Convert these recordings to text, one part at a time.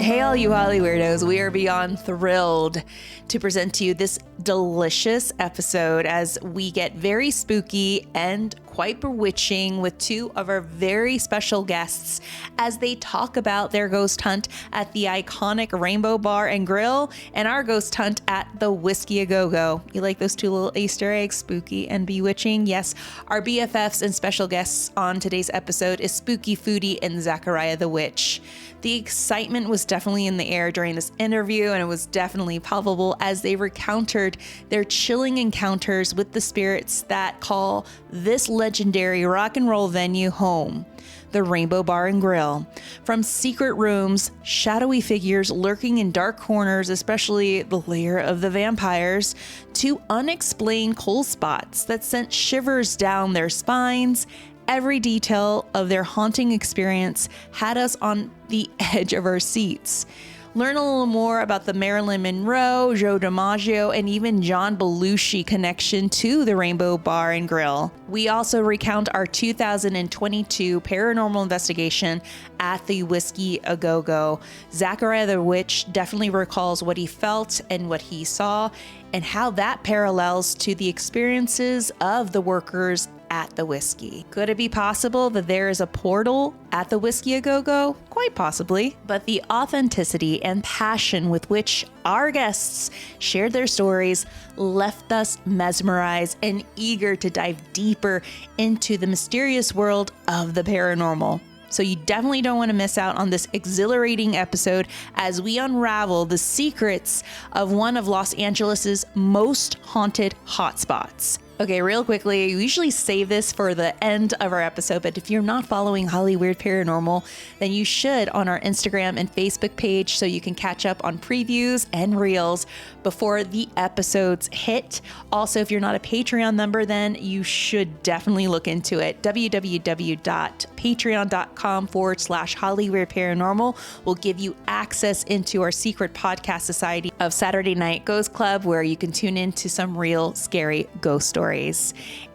Hey, all you Holly weirdos, we are beyond thrilled to present to you this delicious episode as we get very spooky and quite bewitching with two of our very special guests as they talk about their ghost hunt at the iconic Rainbow Bar and Grill and our ghost hunt at the Whiskey A Go-Go. You like those two little Easter eggs, spooky and bewitching? Yes, our BFFs and special guests on today's episode is Spooky Foodie and Zachariah the Witch. The excitement was definitely in the air during this interview, and it was definitely palpable as they recounted their chilling encounters with the spirits that call this legendary rock and roll venue home, the Rainbow Bar and Grill. From secret rooms, shadowy figures lurking in dark corners, especially the lair of the vampires, to unexplained cold spots that sent shivers down their spines. Every detail of their haunting experience had us on the edge of our seats. Learn a little more about the Marilyn Monroe, Joe DiMaggio, and even John Belushi connection to the Rainbow Bar and Grill. We also recount our 2022 paranormal investigation at the Whiskey A Go-Go. Zachariah the Witch definitely recalls what he felt and what he saw, and how that parallels to the experiences of the workers at the whiskey. Could it be possible that there is a portal at the Whiskey A Go-Go? Quite possibly. But the authenticity and passion with which our guests shared their stories left us mesmerized and eager to dive deeper into the mysterious world of the paranormal. So you definitely don't want to miss out on this exhilarating episode as we unravel the secrets of one of Los Angeles's most haunted hotspots. Okay, real quickly, we usually save this for the end of our episode, but if you're not following Holly Weird Paranormal, then you should on our Instagram and Facebook page so you can catch up on previews and reels before the episodes hit. Also, if you're not a Patreon member, then you should definitely look into it. www.patreon.com/Holly Weird Paranormal will give you access into our secret podcast society of Saturday Night Ghost Club, where you can tune into some real scary ghost stories.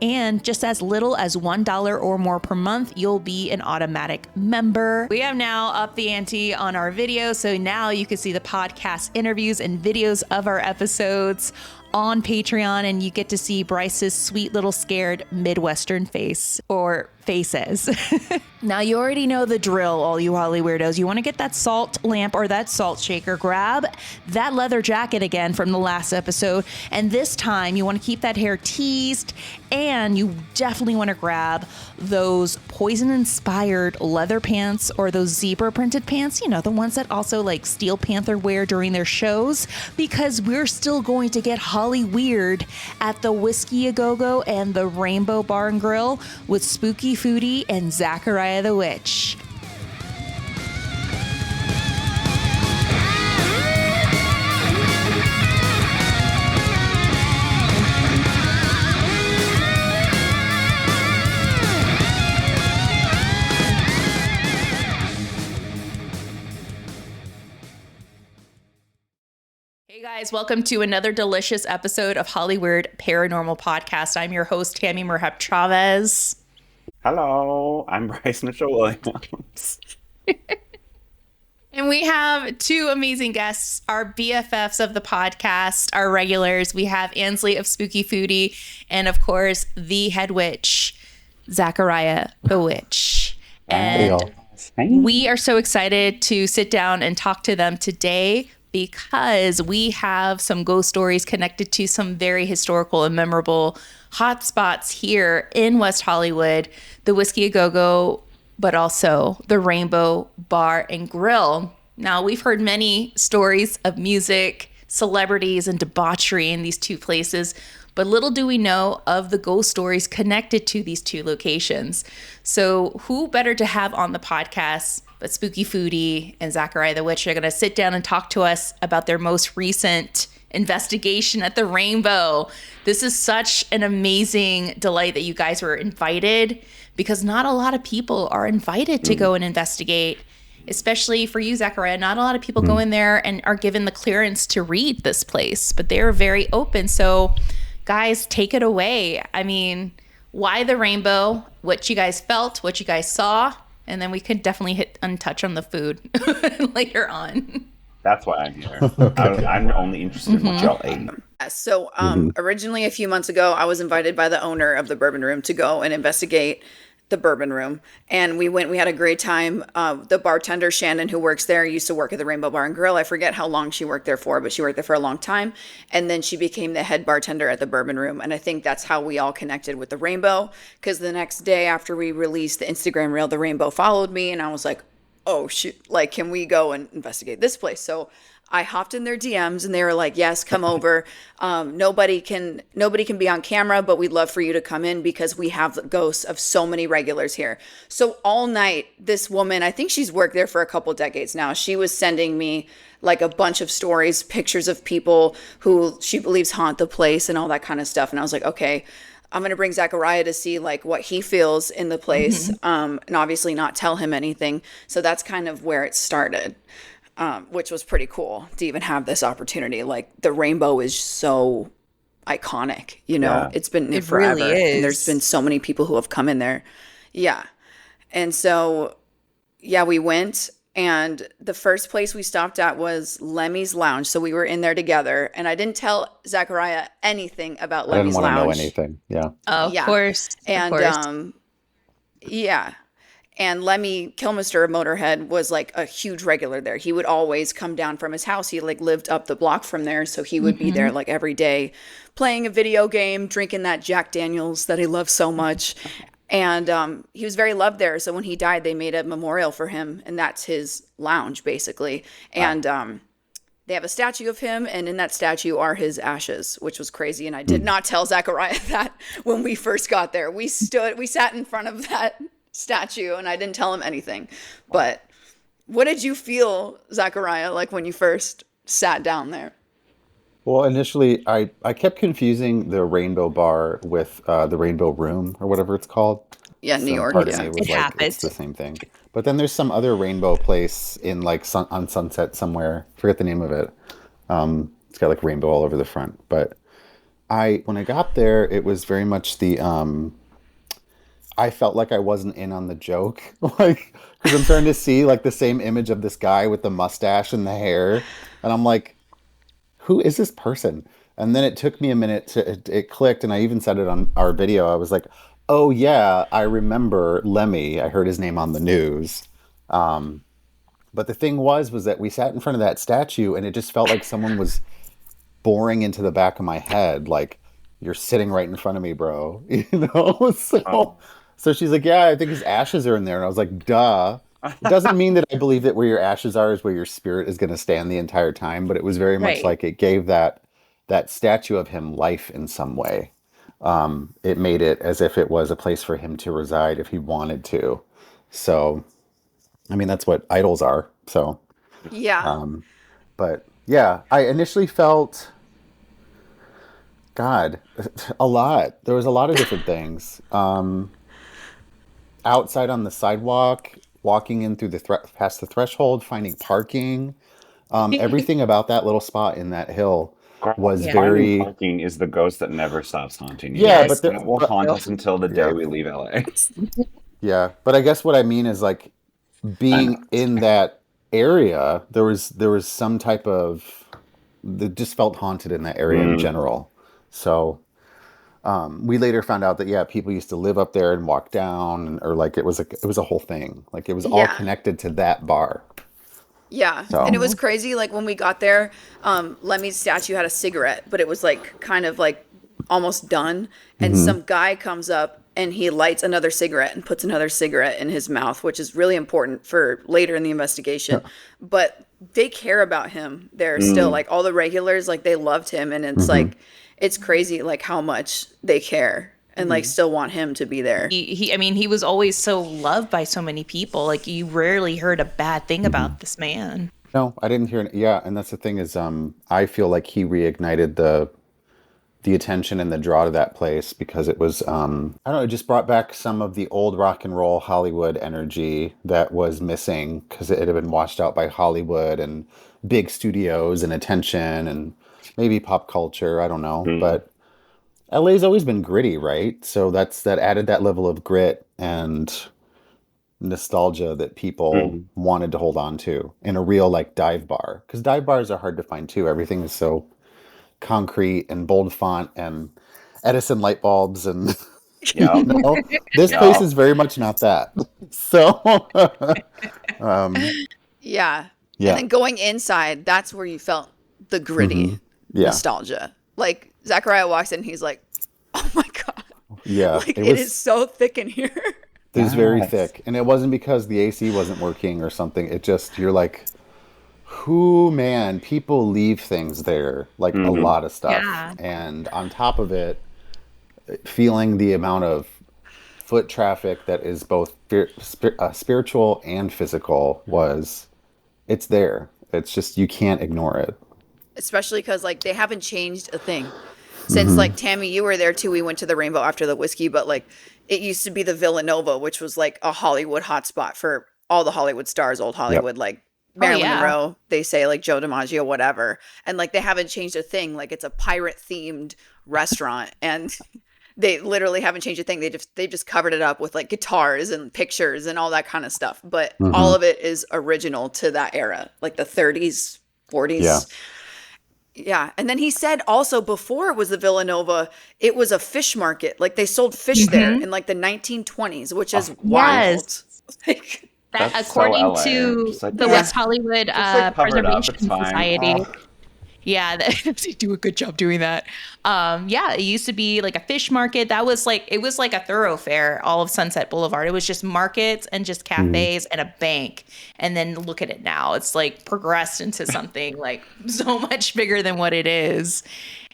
And just as little as $1 or more per month, you'll be an automatic member. We have now upped the ante on our videos, so now you can see the podcast interviews and videos of our episodes on Patreon, and you get to see Bryce's sweet little scared Midwestern face, or faces. Now you already know the drill, all you Holly weirdos. You want to get that salt lamp or that salt shaker, grab that leather jacket again from the last episode, and this time you want to keep that hair teased, and you definitely want to grab those poison-inspired leather pants or those zebra-printed pants, you know, the ones that also like Steel Panther wear during their shows, because we're still going to get Holly weird at the Whiskey A Go-Go and the Rainbow Bar and Grill with Spooky Foodie and Zachariah the Witch. Hey guys, welcome to another delicious episode of Holly Weird Paranormal Podcast. I'm your host, Tammy Merhab Chavez. Hello, I'm Bryce Mitchell-Williams. And we have two amazing guests, our BFFs of the podcast, our regulars. We have Ansley of Spooky Foodie, and of course, the head witch, Zachariah the Witch. And we are so excited to sit down and talk to them today because we have some ghost stories connected to some very historical and memorable hotspots here in West Hollywood, the Whiskey A Go-Go, but also the Rainbow Bar and Grill. Now, we've heard many stories of music, celebrities, and debauchery in these two places, but little do we know of the ghost stories connected to these two locations. So who better to have on the podcast but Spooky Foodie and Zachariah the Witch? Are going to sit down and talk to us about their most recent investigation at the Rainbow. This is such an amazing delight that you guys were invited, because not a lot of people are invited to go and investigate, especially for you, Zachariah. Not a lot of people go in there and are given the clearance to read this place, but they're very open. So guys, take it away. I mean, why the Rainbow? What you guys felt, what you guys saw, And then we could definitely hit untouch on the food later on. That's why I'm here. Okay. I'm only interested in what y'all ate. So, Hmm. originally a few months ago, I was invited by the owner of the bourbon room to go and investigate the bourbon room. And we went, we had a great time. The bartender, Shannon, who works there, used to work at the Rainbow Bar and Grill. I forget how long she worked there for, but she worked there for a long time. And then she became the head bartender at the bourbon room. And I think that's how we all connected with the Rainbow. Because the next day after we released the Instagram reel, the Rainbow followed me. And I was like, oh, shoot, like, can we go and investigate this place? So I hopped in their DMs and they were like, yes, come over. Nobody can be on camera, but we'd love for you to come in because we have the ghosts of so many regulars here. So all night, this woman, I think she's worked there for a couple decades now. She was sending me like a bunch of stories, pictures of people who she believes haunt the place and all that kind of stuff. And I was like, okay, I'm going to bring Zachariah to see like what he feels in the place, and obviously not tell him anything. So that's kind of where it started, which was pretty cool to even have this opportunity. Like the Rainbow is so iconic, you know, Yeah. it's been there It really forever. And there's is. been so many people who have come in there. Yeah. And so, yeah, we went. And the first place we stopped at was Lemmy's Lounge. So we were in there together. And I didn't tell Zachariah anything about I didn't Lemmy's want to know Lounge. anything. Yeah. Oh, of Yeah. course. Of And course. yeah. And Lemmy Kilmister of Motorhead was like a huge regular there. He would always come down from his house. He like lived up the block from there. So he would be there like every day playing a video game, drinking that Jack Daniels that he loved so much. And he was very loved there. So when he died, they made a memorial for him. And that's his lounge, basically. And they have a statue of him. And in that statue are his ashes, which was crazy. And I did not tell Zachariah that when we first got there. We sat in front of that statue and I didn't tell him anything. But what did you feel, Zachariah, like when you first sat down there? Well, initially, I kept confusing the Rainbow Bar with the Rainbow Room or whatever it's called. Yeah, New Some York. part of Yeah. me It was like, it's the happens. same thing. But then there's some other rainbow place in like on Sunset somewhere. Forget the name of it. It's got like rainbow all over the front. But when I got there, it was very much I felt like I wasn't in on the joke, like because I'm starting to see like the same image of this guy with the mustache and the hair, and I'm like, who is this person? And then it took me a minute it clicked, and I even said it on our video. I was like, oh yeah, I remember Lemmy. I heard his name on the news. But the thing was that we sat in front of that statue, and it just felt like someone was boring into the back of my head, like you're sitting right in front of me, bro. Oh. So she's like, yeah, I think his ashes are in there, and I was like, duh. It doesn't mean that I believe that where your ashes are is where your spirit is going to stand the entire time, but it was very much Right. like it gave that statue of him life in some way. It made it as if it was a place for him to reside if he wanted to. So, I mean, that's what idols are. So, Yeah. but yeah, I initially felt God a lot. There was a lot of different things. Outside on the sidewalk, walking in through past the threshold, finding parking. Everything about that little spot in that hill Girl, was Yeah. finding very parking is the ghost that never stops haunting you. yeah, Yes. but there, That will but haunt Yep. us until the day yeah, we leave LA. yeah. But I guess what I mean is like I know. being in that area, there was some type of that just felt haunted in that area in Mm. general. So we later found out that yeah, people used to live up there and walk down, or like it was a whole thing. Like it was all Yeah. connected to that bar. Yeah. And So it was crazy. Like when we got there, Lemmy's statue had a cigarette, but it was like kind of like almost done. And some guy comes up and he lights another cigarette and puts another cigarette in his mouth, which is really important for later in the investigation. But they care about him there still. Mm. Like all the regulars, like they loved him. And it's like, it's crazy like how much they care and like still want him to be there. I mean, he was always so loved by so many people. Like you rarely heard a bad thing about this man. no, I didn't hear it. Yeah, and that's the thing is, I feel like he reignited the attention and the draw to that place because it was, I don't know, it just brought back some of the old rock and roll Hollywood energy that was missing because it had been washed out by Hollywood and big studios and attention and maybe pop culture. I don't know, Mm. but LA's always been gritty, right? So that added that level of grit and nostalgia that people wanted to hold on to in a real like dive bar, because dive bars are hard to find too. Everything is so concrete and bold font and Edison light bulbs and Yeah. no, this place is very much not that. So um Yeah. yeah. And then going inside, that's where you felt the gritty Yeah. nostalgia. Like Zachariah walks in, he's like, "Oh my God." Yeah. Like it is so thick in here. It was very Yes. thick. And it wasn't because the AC wasn't working or something. It just, you're like, who, man, people leave things there, like a lot of stuff. Yeah. And on top of it, feeling the amount of foot traffic that is both spiritual and physical it's there. It's just, you can't ignore it. Especially because like they haven't changed a thing since like Tammy, you were there too. We went to the Rainbow after the whiskey, but like it used to be the Villanova, which was like a Hollywood hotspot for all the Hollywood stars, old Hollywood, like Marilyn Monroe, they say, like Joe DiMaggio, whatever. And like they haven't changed a thing. Like it's a pirate themed restaurant, and they literally haven't changed a thing. They just covered it up with like guitars and pictures and all that kind of stuff. But all of it is original to that era, like the 30s, 40s. Yeah. Yeah. And then he said also before it was the Villanova, it was a fish market. Like they sold fish there in like the 1920s, which is wild. Yes. Like, That, That's according so LA. to Just like, the West Hollywood like, cover it up, Preservation it's fine. Society. Oh. Yeah, they do a good job doing that. Yeah, it used to be like a fish market. That was like, it was like a thoroughfare, all of Sunset Boulevard. It was just markets and just cafes and a bank. And then look at it now. It's like progressed into something like so much bigger than what it is.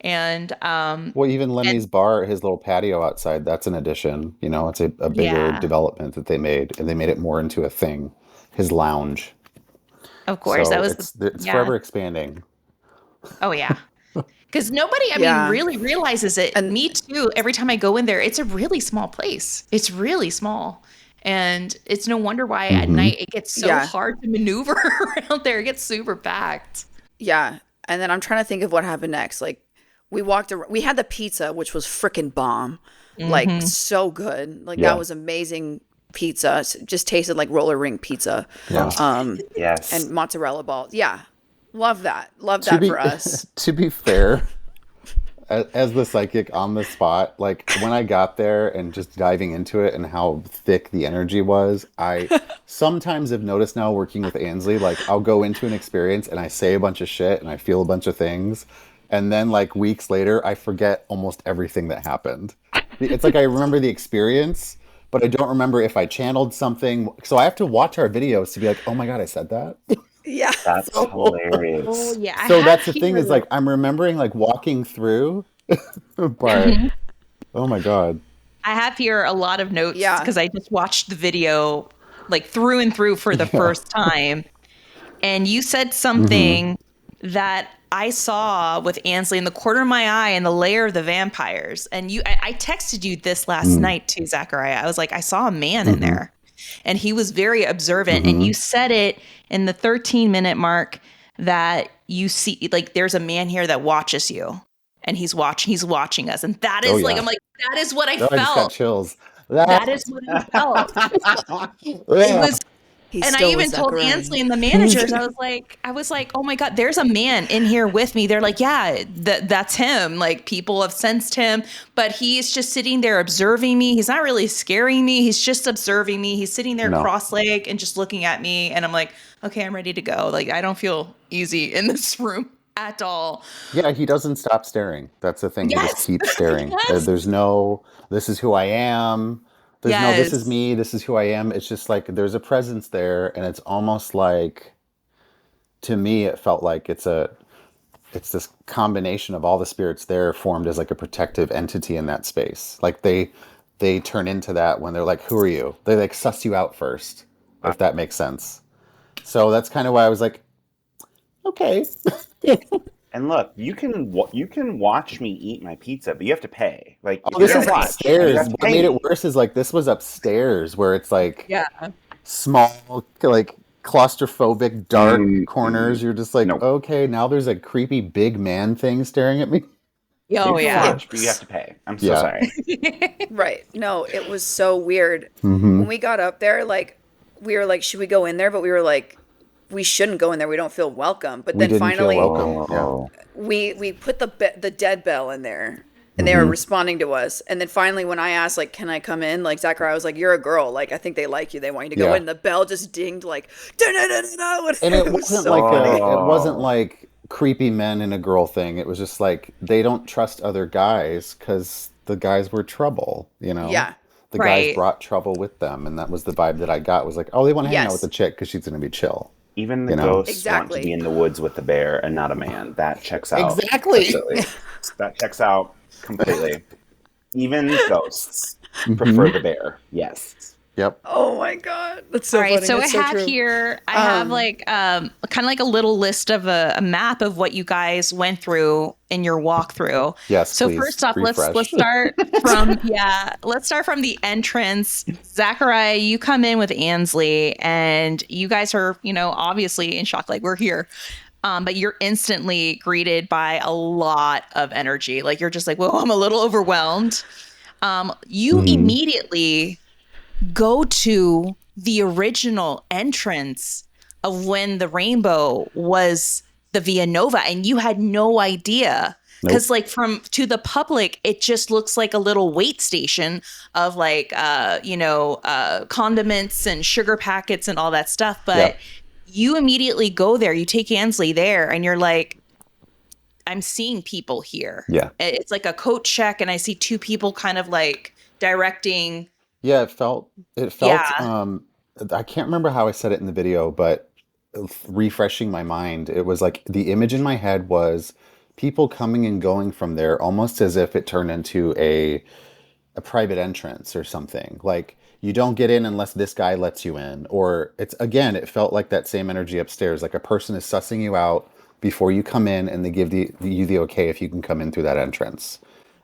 And Well, even Lemmy's bar, his little patio outside, that's an addition. You know, it's a bigger Yeah. development that they made, and they made it more into a thing. His lounge. of course, So that was it's yeah. forever expanding. Oh yeah. Because nobody, I Yeah. mean, really realizes it. And me too. Every time I go in there, it's a really small place. It's really small. And it's no wonder why at night it gets so Yeah. hard to maneuver around there. It gets super packed. yeah. And then I'm trying to think of what happened next. Like we walked around, we had the pizza, which was freaking bomb. Like so good. Like Yeah. that was amazing pizza. Just tasted like roller rink pizza. Yeah. Yes. And mozzarella balls. Yeah. Love that. Love To that be, for us. to be fair, as the psychic on the spot, like when I got there and just diving into it and how thick the energy was, I sometimes have noticed now working with Ansley, like I'll go into an experience and I say a bunch of shit and I feel a bunch of things. And then like weeks later, I forget almost everything that happened. It's like I remember the experience, but I don't remember if I channeled something. So I have to watch our videos to be like, oh my God, I said that. Yeah. That's hilarious. Oh yeah. So that's the thing is like I'm remembering like walking through, but oh my God. I have here a lot of notes Yeah. because I just watched the video like through and through for the first time. And you said something that I saw with Ansley in the corner of my eye and the lair of the vampires. And I texted you this last night too, Zachariah. I was like, I saw a man in there. And he was very observant. And you said it in the 13-minute mark that you see, like, there's a man here that watches you. And he's watching us. And that is I'm like, that is what I Oh, I just got felt. chills. That is what I felt. It was, He and I still even was told Zachariah. Ansley and the managers, I was like, oh my God, there's a man in here with me. They're like, yeah, that's him. Like people have sensed him, but he's just sitting there observing me. He's not really scaring me. He's just observing me. He's sitting there cross-legged and just looking at me. And I'm like, okay, I'm ready to go. Like, I don't feel easy in this room at all. Yeah, he doesn't stop staring. That's the thing. He Yes. just keeps staring. Yes. There's no, this is who I am. There's no, this is Yes. me. This is who I am. It's just like there's a presence there, and it's almost like, to me, it felt like it's this combination of all the spirits there formed as like a protective entity in that space. Like they turn into that when they're like, "Who are you?" They like suss you out first, if that makes sense. So that's kind of why I was like, okay. And look, you can watch me eat my pizza, but you have to pay. Like, Oh, if you this don't is watch, upstairs. you have to What pay made me. it worse is like this was upstairs where it's like Yeah. small, like claustrophobic, dark corners. You're just like, Nope. okay, now there's a creepy big man thing staring at me. Oh, You can yeah. watch, but you have to pay. I'm so Yeah. sorry. Right. No, it was so weird. Mm-hmm. When we got up there, like we were like, should we go in there? But we were like, we shouldn't go in there. We don't feel welcome. But We then didn't feel finally, welcome. Yeah. Oh. we put the dead bell in there, and they were responding to us. And then finally, when I asked, like, can I come in? Like, Zachariah was like, you're a girl. Like, I think they like you. They want you to go Yeah. in. The bell just dinged like, da-da-da-da-da. And it was wasn't so like funny. it wasn't like creepy men and a girl thing. It was just like they don't trust other guys because the guys were trouble, you know? Yeah. The guys Right. brought trouble with them, and that was the vibe that I got. Was like, oh, they want to hang out with Yes. the chick because she's gonna be chill. Even the You know? ghosts want Exactly. to be in the woods with the bear and not a man. That checks out. Exactly. completely. That checks out completely. Even ghosts Mm-hmm. prefer the bear. Yes. Yep. Oh my God. That's so All right, funny. so It's I have true. here, I have like kind of like a little list of a map of what you guys went through in your walkthrough. Yes, So please, first off, refresh. let's start from let's start from the entrance. Zachariah, you come in with Ansley, and you guys are, you know, obviously in shock, like we're here. But you're instantly greeted by a lot of energy. Like you're just like, well, I'm a little overwhelmed. You immediately go to the original entrance of when the rainbow was the Via Nova, and you had no idea. Because like from to the public, it just looks like a little wait station of like condiments and sugar packets and all that stuff. But you immediately go there, you take Ansley there, and you're like, I'm seeing people here. Yeah. It's like a coat check, and I see two people kind of like directing. Yeah, it felt Yeah. I can't remember how I said it in the video, but refreshing my mind, it was like the image in my head was people coming and going from there almost as if it turned into a private entrance or something. Like you don't get in unless this guy lets you in. Or it felt like that same energy upstairs. Like a person is sussing you out before you come in, and they give you the okay if you can come in through that entrance.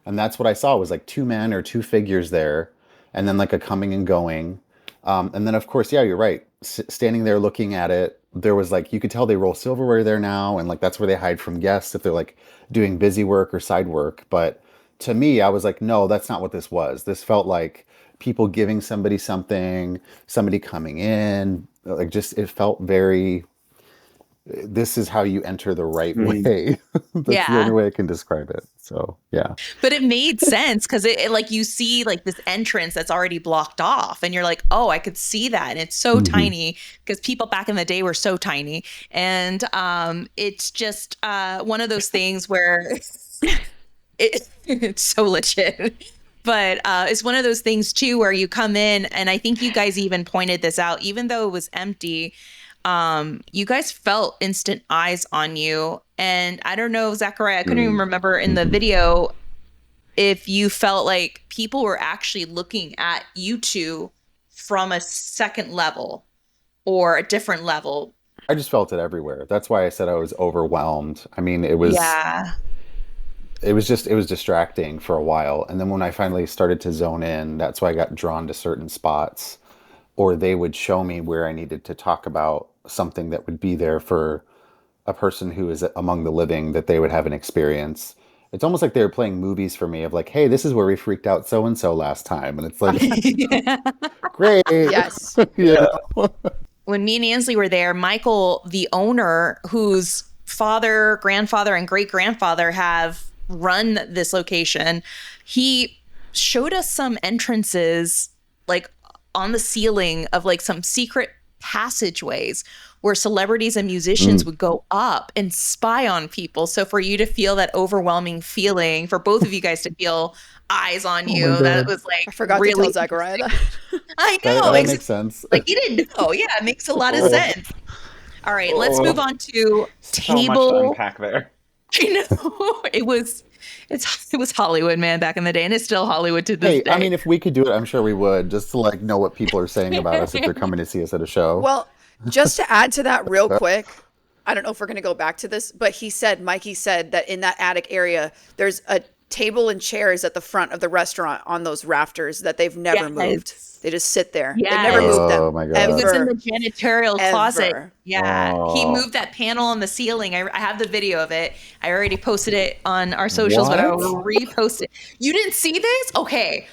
And that's what I saw was like two men or two figures there, and then like a coming and going. And then of course, yeah, you're right. Standing there looking at it, there was like, you could tell they roll silverware there now. And like, that's where they hide from guests if they're like doing busy work or side work. But to me, I was like, no, that's not what this was. This felt like people giving somebody something, somebody coming in, like just, it felt very, this is how you enter the right way. That's the only way I can describe it. So, yeah. But it made sense because it like you see like this entrance that's already blocked off, and you're like, oh, I could see that. And it's so tiny because people back in the day were so tiny. And it's just one of those things where it's so legit. But it's one of those things too where you come in, and I think you guys even pointed this out, even though it was empty. You guys felt instant eyes on you. And I don't know, Zachariah, I couldn't even remember in the video if you felt like people were actually looking at you two from a second level or a different level. I just felt it everywhere. That's why I said I was overwhelmed. I mean, it was distracting for a while. And then when I finally started to zone in, that's why I got drawn to certain spots, or they would show me where I needed to talk about something that would be there for a person who is among the living, that they would have an experience. It's almost like they were playing movies for me of like, hey, this is where we freaked out so-and-so last time. And it's like, great. Yes. Yeah. When me and Ansley were there, Michael, the owner, whose father, grandfather, and great-grandfather have run this location, he showed us some entrances like on the ceiling of like some secret passageways where celebrities and musicians would go up and spy on people. So for you to feel that overwhelming feeling, for both of you guys to feel eyes on you, that was like I forgot to tell Zachariah that. I know. That makes sense. Like you didn't know. Yeah, it makes a lot of sense. All right, let's move on to So much to table. unpack there. I know. It was Hollywood, man, back in the day, and it's still Hollywood to this Hey, day. I mean, if we could do it, I'm sure we would, just to like know what people are saying about us if they're coming to see us at a show. Well, just to add to that real quick, I don't know if we're going to go back to this, but Mikey said that in that attic area, there's a table and chairs at the front of the restaurant on those rafters that they've never moved. They just sit there. They've never moved them. Oh my God. It was in Ever. the janitorial closet. Ever. Yeah. He Oh. moved that panel on the ceiling. I have the video of it. I already posted it on our socials, but I will What? repost it. You didn't see this? Okay.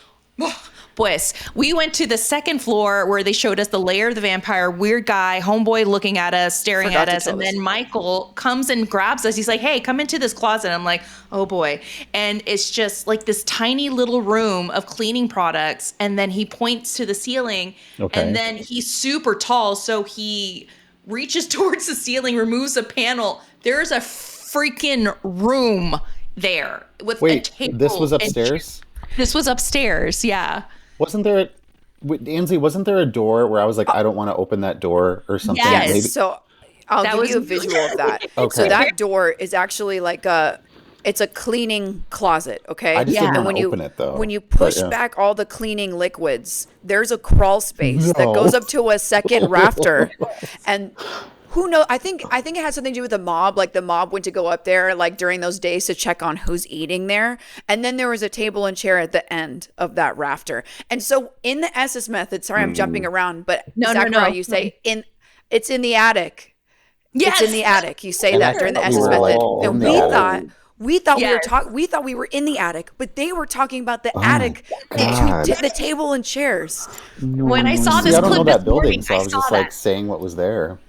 Pues we went to the second floor where they showed us the lair of the vampire, weird guy, homeboy looking at us, staring Forgot at to us. tell And us. then Michael comes and grabs us. He's like, hey, come into this closet. I'm like, oh boy. And it's just like this tiny little room of cleaning products. And then he points to the ceiling. Okay. And then he's super tall. So he reaches towards the ceiling, removes a panel. There's a freaking room there with a Wait, table. this was and upstairs? This was upstairs, yeah. Wasn't there, Ansley, wasn't there a door where I was like, I don't want to open that door or something? Yes. Maybe. So I'll That give was- you a visual of that. Okay. So that door is actually like it's a cleaning closet, okay? I just didn't And want to open it though. when you But, push yeah. back all the cleaning liquids, there's a crawl space that No. goes up to a second rafter. And who knows? I think it has something to do with the mob. Like the mob went to go up there like during those days to check on who's eating there. And then there was a table and chair at the end of that rafter. And so in the Estes method, sorry, I'm jumping around, but No, Zachariah, no. you say it's in the attic. Yes. It's in the attic. You say And that I during the thought we Estes were, method. like, And in the we attic. thought Yes. we thought we were in the attic, but they were talking about the attic, God. the table and chairs. When I saw See, this I don't know clip that this building, morning, so I I was saw just that. like saying what was there.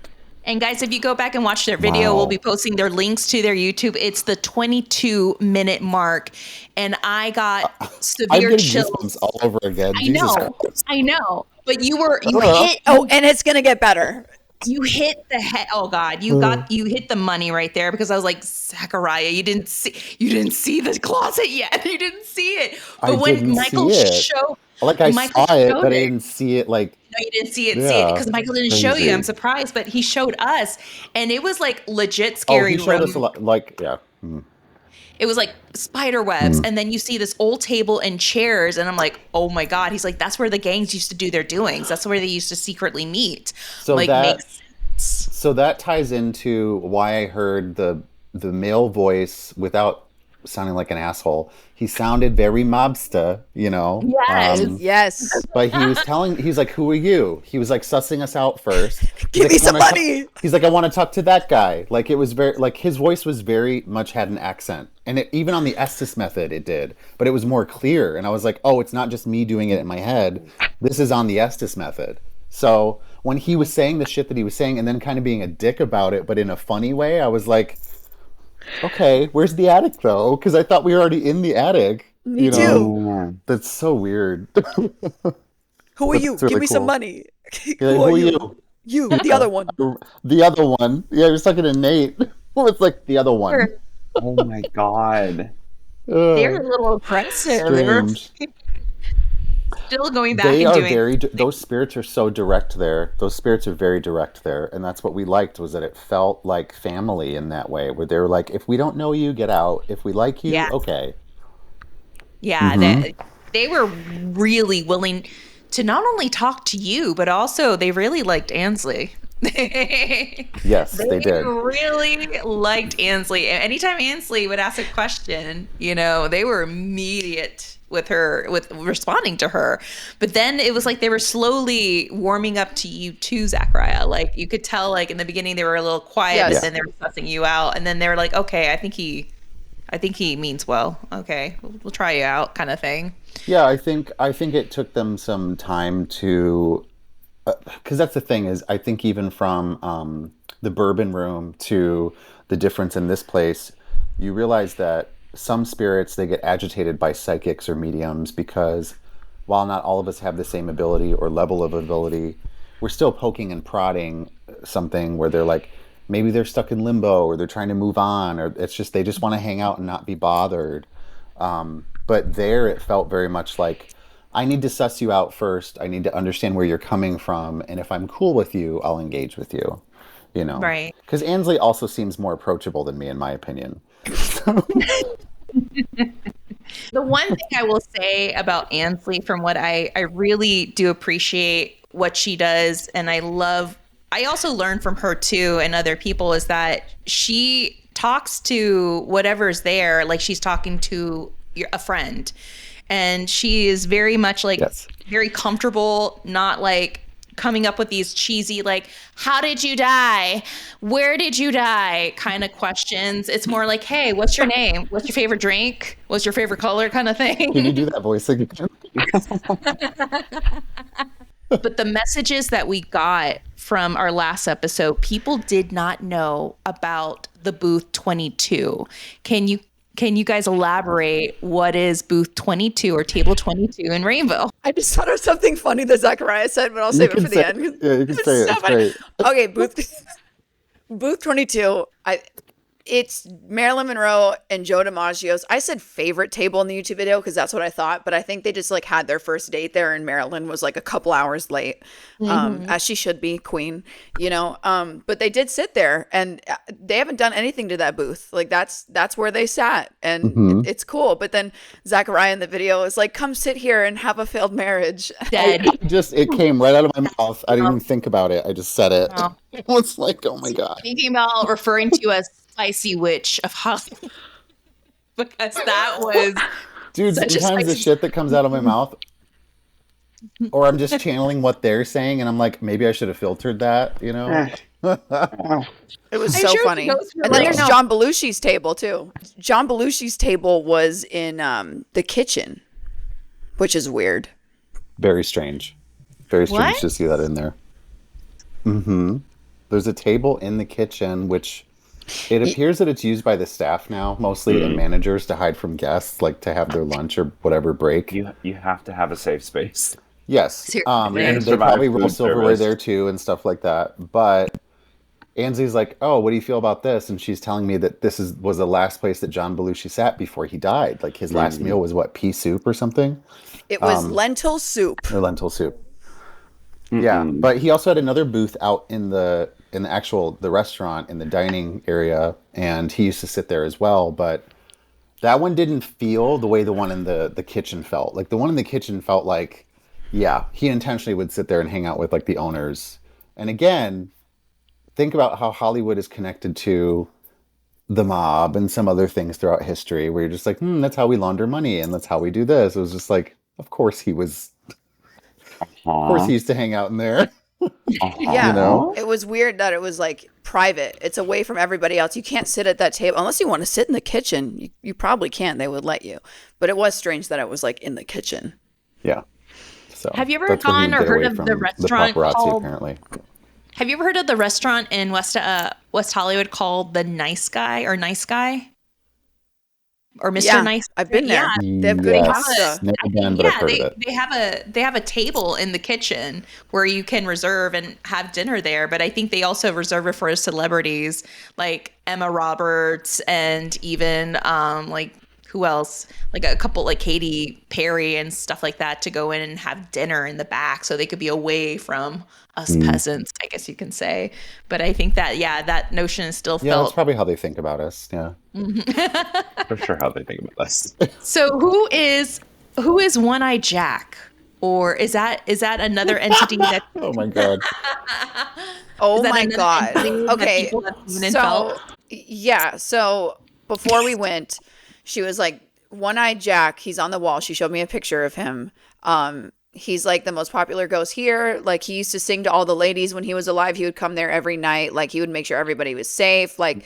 And guys, if you go back and watch their video, Wow. we'll be posting their links to their YouTube. It's the 22-minute mark. And I got I'm severe getting chills. goosebumps all over again. I Jesus know. Christ. I know. But you Ugh. hit Oh, and it's gonna get better. you hit the head. Oh God, you hit the money right there, because I was like, Zachariah, you didn't see the closet yet. You didn't see it. But I when didn't Michael see it. showed Like I Michael saw it, showed but I didn't see it. Like No, you didn't see it Yeah, because Michael didn't show you. crazy. I'm surprised, but he showed us, and it was like legit oh, scary. he showed room. us a lot. Like yeah. It was like spider webs, and then you see this old table and chairs, and I'm like, oh my God. He's like, that's where the gangs used to do their doings. That's where they used to secretly meet. So like that- makes sense. So that ties into why I heard the male voice without sounding like an asshole. He sounded very mobster, you know. Yes. Yes. But he's like, who are you? He was like sussing us out first. He's Give like, me some "I wanna money." He's like, I want to talk to that guy. Like it was very, like his voice was very much had an accent. And even on the Estes method, it did. But it was more clear. And I was like, oh, it's not just me doing it in my head. This is on the Estes method. So when he was saying the shit that he was saying and then kind of being a dick about it, but in a funny way, I was like, okay, where's the attic though? Because I thought we were already in the attic. Me you too. know? That's so weird. Who are you? That's really Give me some cool. money. You're like, who are you? You, the other one. The other one. Yeah, he was talking to Nate. Well, it's like the other one. Oh my god. They're a little aggressive. They were Strange. still going back They and are doing. very. Those spirits are so direct there. Those spirits are very direct there, and that's what we liked was that it felt like family in that way, where they're like, if we don't know you, get out. If we like you, Yeah. okay. Yeah, Mm-hmm. they were really willing to not only talk to you, but also they really liked Ansley. Yes, they did. really liked Ansley. Anytime Ansley would ask a question, they were immediate with responding to her. But then it was like they were slowly warming up to you too, Zachariah. Like you could tell, like in the beginning they were a little quiet, Yes. but then they were sussing you out, and then they were like, okay, I think he means well. Okay, we'll try you out, kind of thing. Yeah, I think it took them some time to, because that's the thing is, I think even from the bourbon room to the difference in this place, you realize that some spirits, they get agitated by psychics or mediums because while not all of us have the same ability or level of ability, we're still poking and prodding something where they're like, maybe they're stuck in limbo or they're trying to move on, or it's just, they just want to hang out and not be bothered. But there it felt very much like, I need to suss you out first. I need to understand where you're coming from. And if I'm cool with you, I'll engage with you, Right. Because Ansley also seems more approachable than me, in my opinion. The one thing I will say about Ansley, from what I really do appreciate what she does, and I also learn from her too and other people, is that she talks to whatever's there like she's talking to a friend. And she is very much like Yes. very comfortable, not like coming up with these cheesy, like, how did you die? Where did you die? Kind of questions. It's more like, hey, what's your name? What's your favorite drink? What's your favorite color? Kind of thing. Can you do that voice again? But the messages that we got from our last episode, people did not know about the booth 22. Can you guys elaborate what is booth 22 or table 22 in Rainbow? I just thought of something funny that Zachariah said, but I'll save it for the end. Yeah, you can say it. It's funny. great. Okay, booth 22. It's Marilyn Monroe and Joe DiMaggio's. I said favorite table in the YouTube video because that's what I thought, but I think they just like had their first date there, and Marilyn was like a couple hours late, as she should be, queen, you know. But they did sit there, and they haven't done anything to that booth. Like that's where they sat, and it's cool. But then Zachariah in the video is like, "Come sit here and have a failed marriage." Dead. It came right out of my mouth. I didn't even think about it. I just said it. It was like, oh my God. Speaking about referring to as spicy witch of Hollywood, because that was Dude, such a sometimes the spicy- shit that comes out of my mouth, or I'm just channeling what they're saying, and I'm like, maybe I should have filtered that, you know? It was I'm so sure it funny. goes through And then like- there's John Belushi's table too. John Belushi's table was in the kitchen, which is weird. Very strange. Very strange What? to see that in there. There's a table in the kitchen, which it appears that it's used by the staff now, mostly, and managers to hide from guests, like to have their lunch or whatever break. You have to have a safe space. Yes. Seriously. And And they probably survive roll food silverware service. there too and stuff like that. But Ansley's like, oh, what do you feel about this? And she's telling me that this was the last place that John Belushi sat before he died. Like his last meal was what, pea soup or something? It was lentil soup. Or lentil soup. Yeah, but he also had another booth out in the restaurant in the dining area, and he used to sit there as well. But that one didn't feel the way the one in the kitchen felt. Like the one in the kitchen felt like, yeah, he intentionally would sit there and hang out with like the owners. And again, think about how Hollywood is connected to the mob and some other things throughout history, where you're just like, that's how we launder money and that's how we do this. It was just like, of course he was. Of course, he used to hang out in there. Yeah, You know? it was weird that it was like private. It's away from everybody else. You can't sit at that table unless you want to sit in the kitchen. You probably can't. They would let you. But it was strange that it was like in the kitchen. Yeah. So Have you ever that's when he gone would or get heard away of from the restaurant paparazzi, called- apparently. Have you ever heard of the restaurant in West Hollywood called the Nice Guy or Nice Guy? Or Mr. Yeah, Nice? I've been there. Yeah. They have good Yes. pasta. Never been, but I've heard of it. they have a table in the kitchen where you can reserve and have dinner there. But I think they also reserve it for celebrities like Emma Roberts and even like who else? Like a couple like Katy Perry and stuff like that to go in and have dinner in the back so they could be away from us peasants, I guess you can say. But I think that that notion is still Yeah, that's felt. probably how they think about us. Yeah. For sure, how they think about us. So who is One-Eye Jack? Or is that another entity that Oh my God. Oh Is that my another God. entity that Okay. people have seen and So, felt? yeah. So before we went, she was like, One-Eyed Jack, he's on the wall. She showed me a picture of him. He's like the most popular ghost here. Like he used to sing to all the ladies when he was alive. He would come there every night. Like he would make sure everybody was safe. Like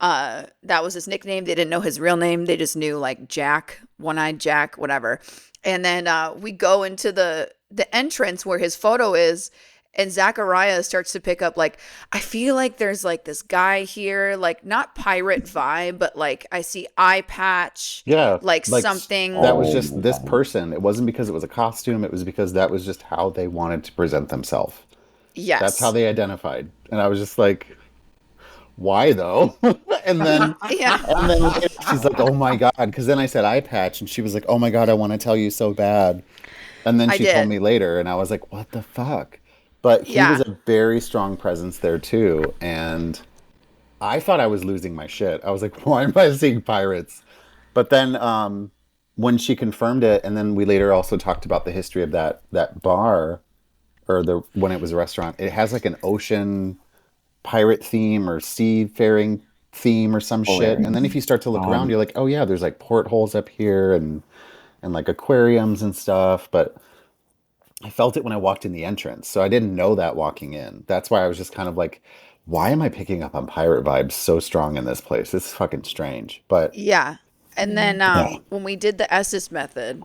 that was his nickname. They didn't know his real name. They just knew like Jack, One-Eyed Jack, whatever. And then we go into the entrance where his photo is, and Zachariah starts to pick up like, I feel like there's like this guy here, like not pirate vibe, but like I see eye patch. Yeah. Like something. That was just this person. It wasn't because it was a costume. It was because that was just how they wanted to present themselves. Yes. That's how they identified. And I was just like, why though? and then Yeah. and then later she's like, oh my God. Because then I said eye patch, and she was like, oh my God, I want to tell you so bad. And then I she did. told me later, and I was like, what the fuck? But he Yeah. was a very strong presence there too. And I thought I was losing my shit. I was like, why am I seeing pirates? But then when she confirmed it, and then we later also talked about the history of that bar, or when it was a restaurant, it has like an ocean pirate theme or seafaring theme or some shit. And then if you start to look around, you're like, oh yeah, there's like portholes up here and like aquariums and stuff. But I felt it when I walked in the entrance, so I didn't know that walking in. That's why I was just kind of like, why am I picking up on pirate vibes so strong in this place? It's fucking strange. But Yeah. And then when we did the Estes method,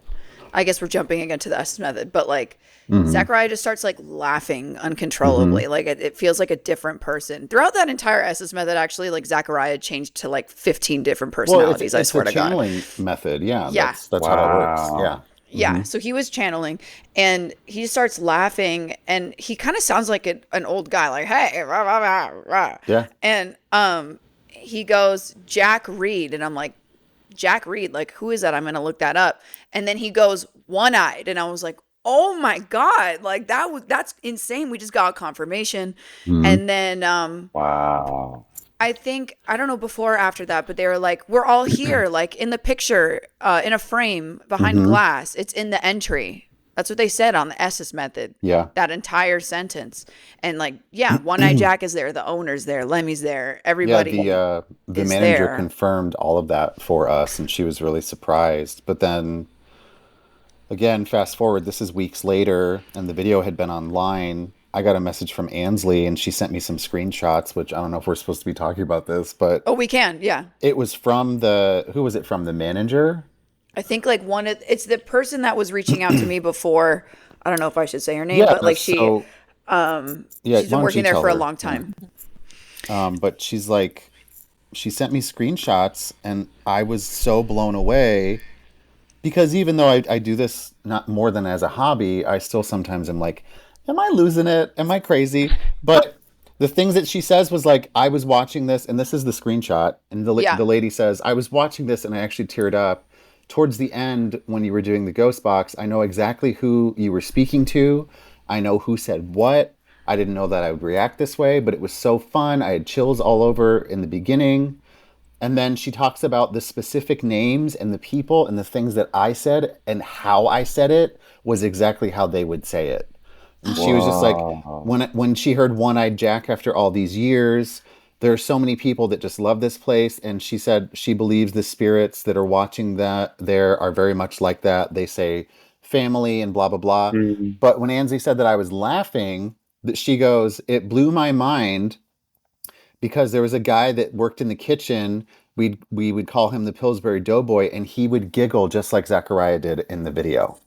I guess we're jumping again to the S method, but like Mm-hmm. Zachariah just starts like laughing uncontrollably. Like it feels like a different person. Throughout that entire SS method, actually, like Zachariah changed to like 15 different Well, it's personalities, I it's swear a to God. channeling method. Yeah, Yeah. that's how that works. Wow. Yeah. Yeah. So he was channeling and he just starts laughing and he kind of sounds like an old guy, like, hey, rah, rah, rah, rah. Yeah. And he goes, Jack Reed. And I'm like, Jack Reed, like, who is that? I'm going to look that up. And then he goes one-eyed. And I was like, oh my God, like that's insane. We just got confirmation. And then Wow. I think, I don't know before or after that, but they were like, we're all here, like in the picture, in a frame behind glass. It's in the entry. That's what they said on the Esses method. Yeah. That entire sentence. And like, yeah, One-Eyed Jack is there. The owner's there. Lemmy's there. Yeah, Everybody the is manager there. confirmed all of that for us, and she was really surprised. But then again, fast forward, this is weeks later, and the video had been online. I got a message from Ansley, and she sent me some screenshots, which I don't know if we're supposed to be talking about this, but Oh, we can. Yeah. it was from who was it from? The manager? I think like it's the person that was reaching out to me before. I don't know if I should say her name, Yeah, but like so yeah, she's been why don't working you there tell for a her? long time. But she's like, she sent me screenshots, and I was so blown away because even though I do this not more than as a hobby, I still sometimes am like, am I losing it? Am I crazy? But the things that she says was like, I was watching this, and this is the screenshot, and Yeah. the lady says, I was watching this, and I actually teared up. Towards the end, when you were doing the ghost box, I know exactly who you were speaking to. I know who said what. I didn't know that I would react this way, but it was so fun. I had chills all over in the beginning. And then she talks about the specific names and the people and the things that I said and how I said it was exactly how they would say it. And she was just like, Wow. when she heard One-Eyed Jack after all these years, there are so many people that just love this place. And she said she believes the spirits that are watching that there are very much like that. They say family and blah, blah, blah. Mm. But when Ansley said that I was laughing, that she goes, it blew my mind because there was a guy that worked in the kitchen. We would call him the Pillsbury Doughboy, and he would giggle just like Zachariah did in the video.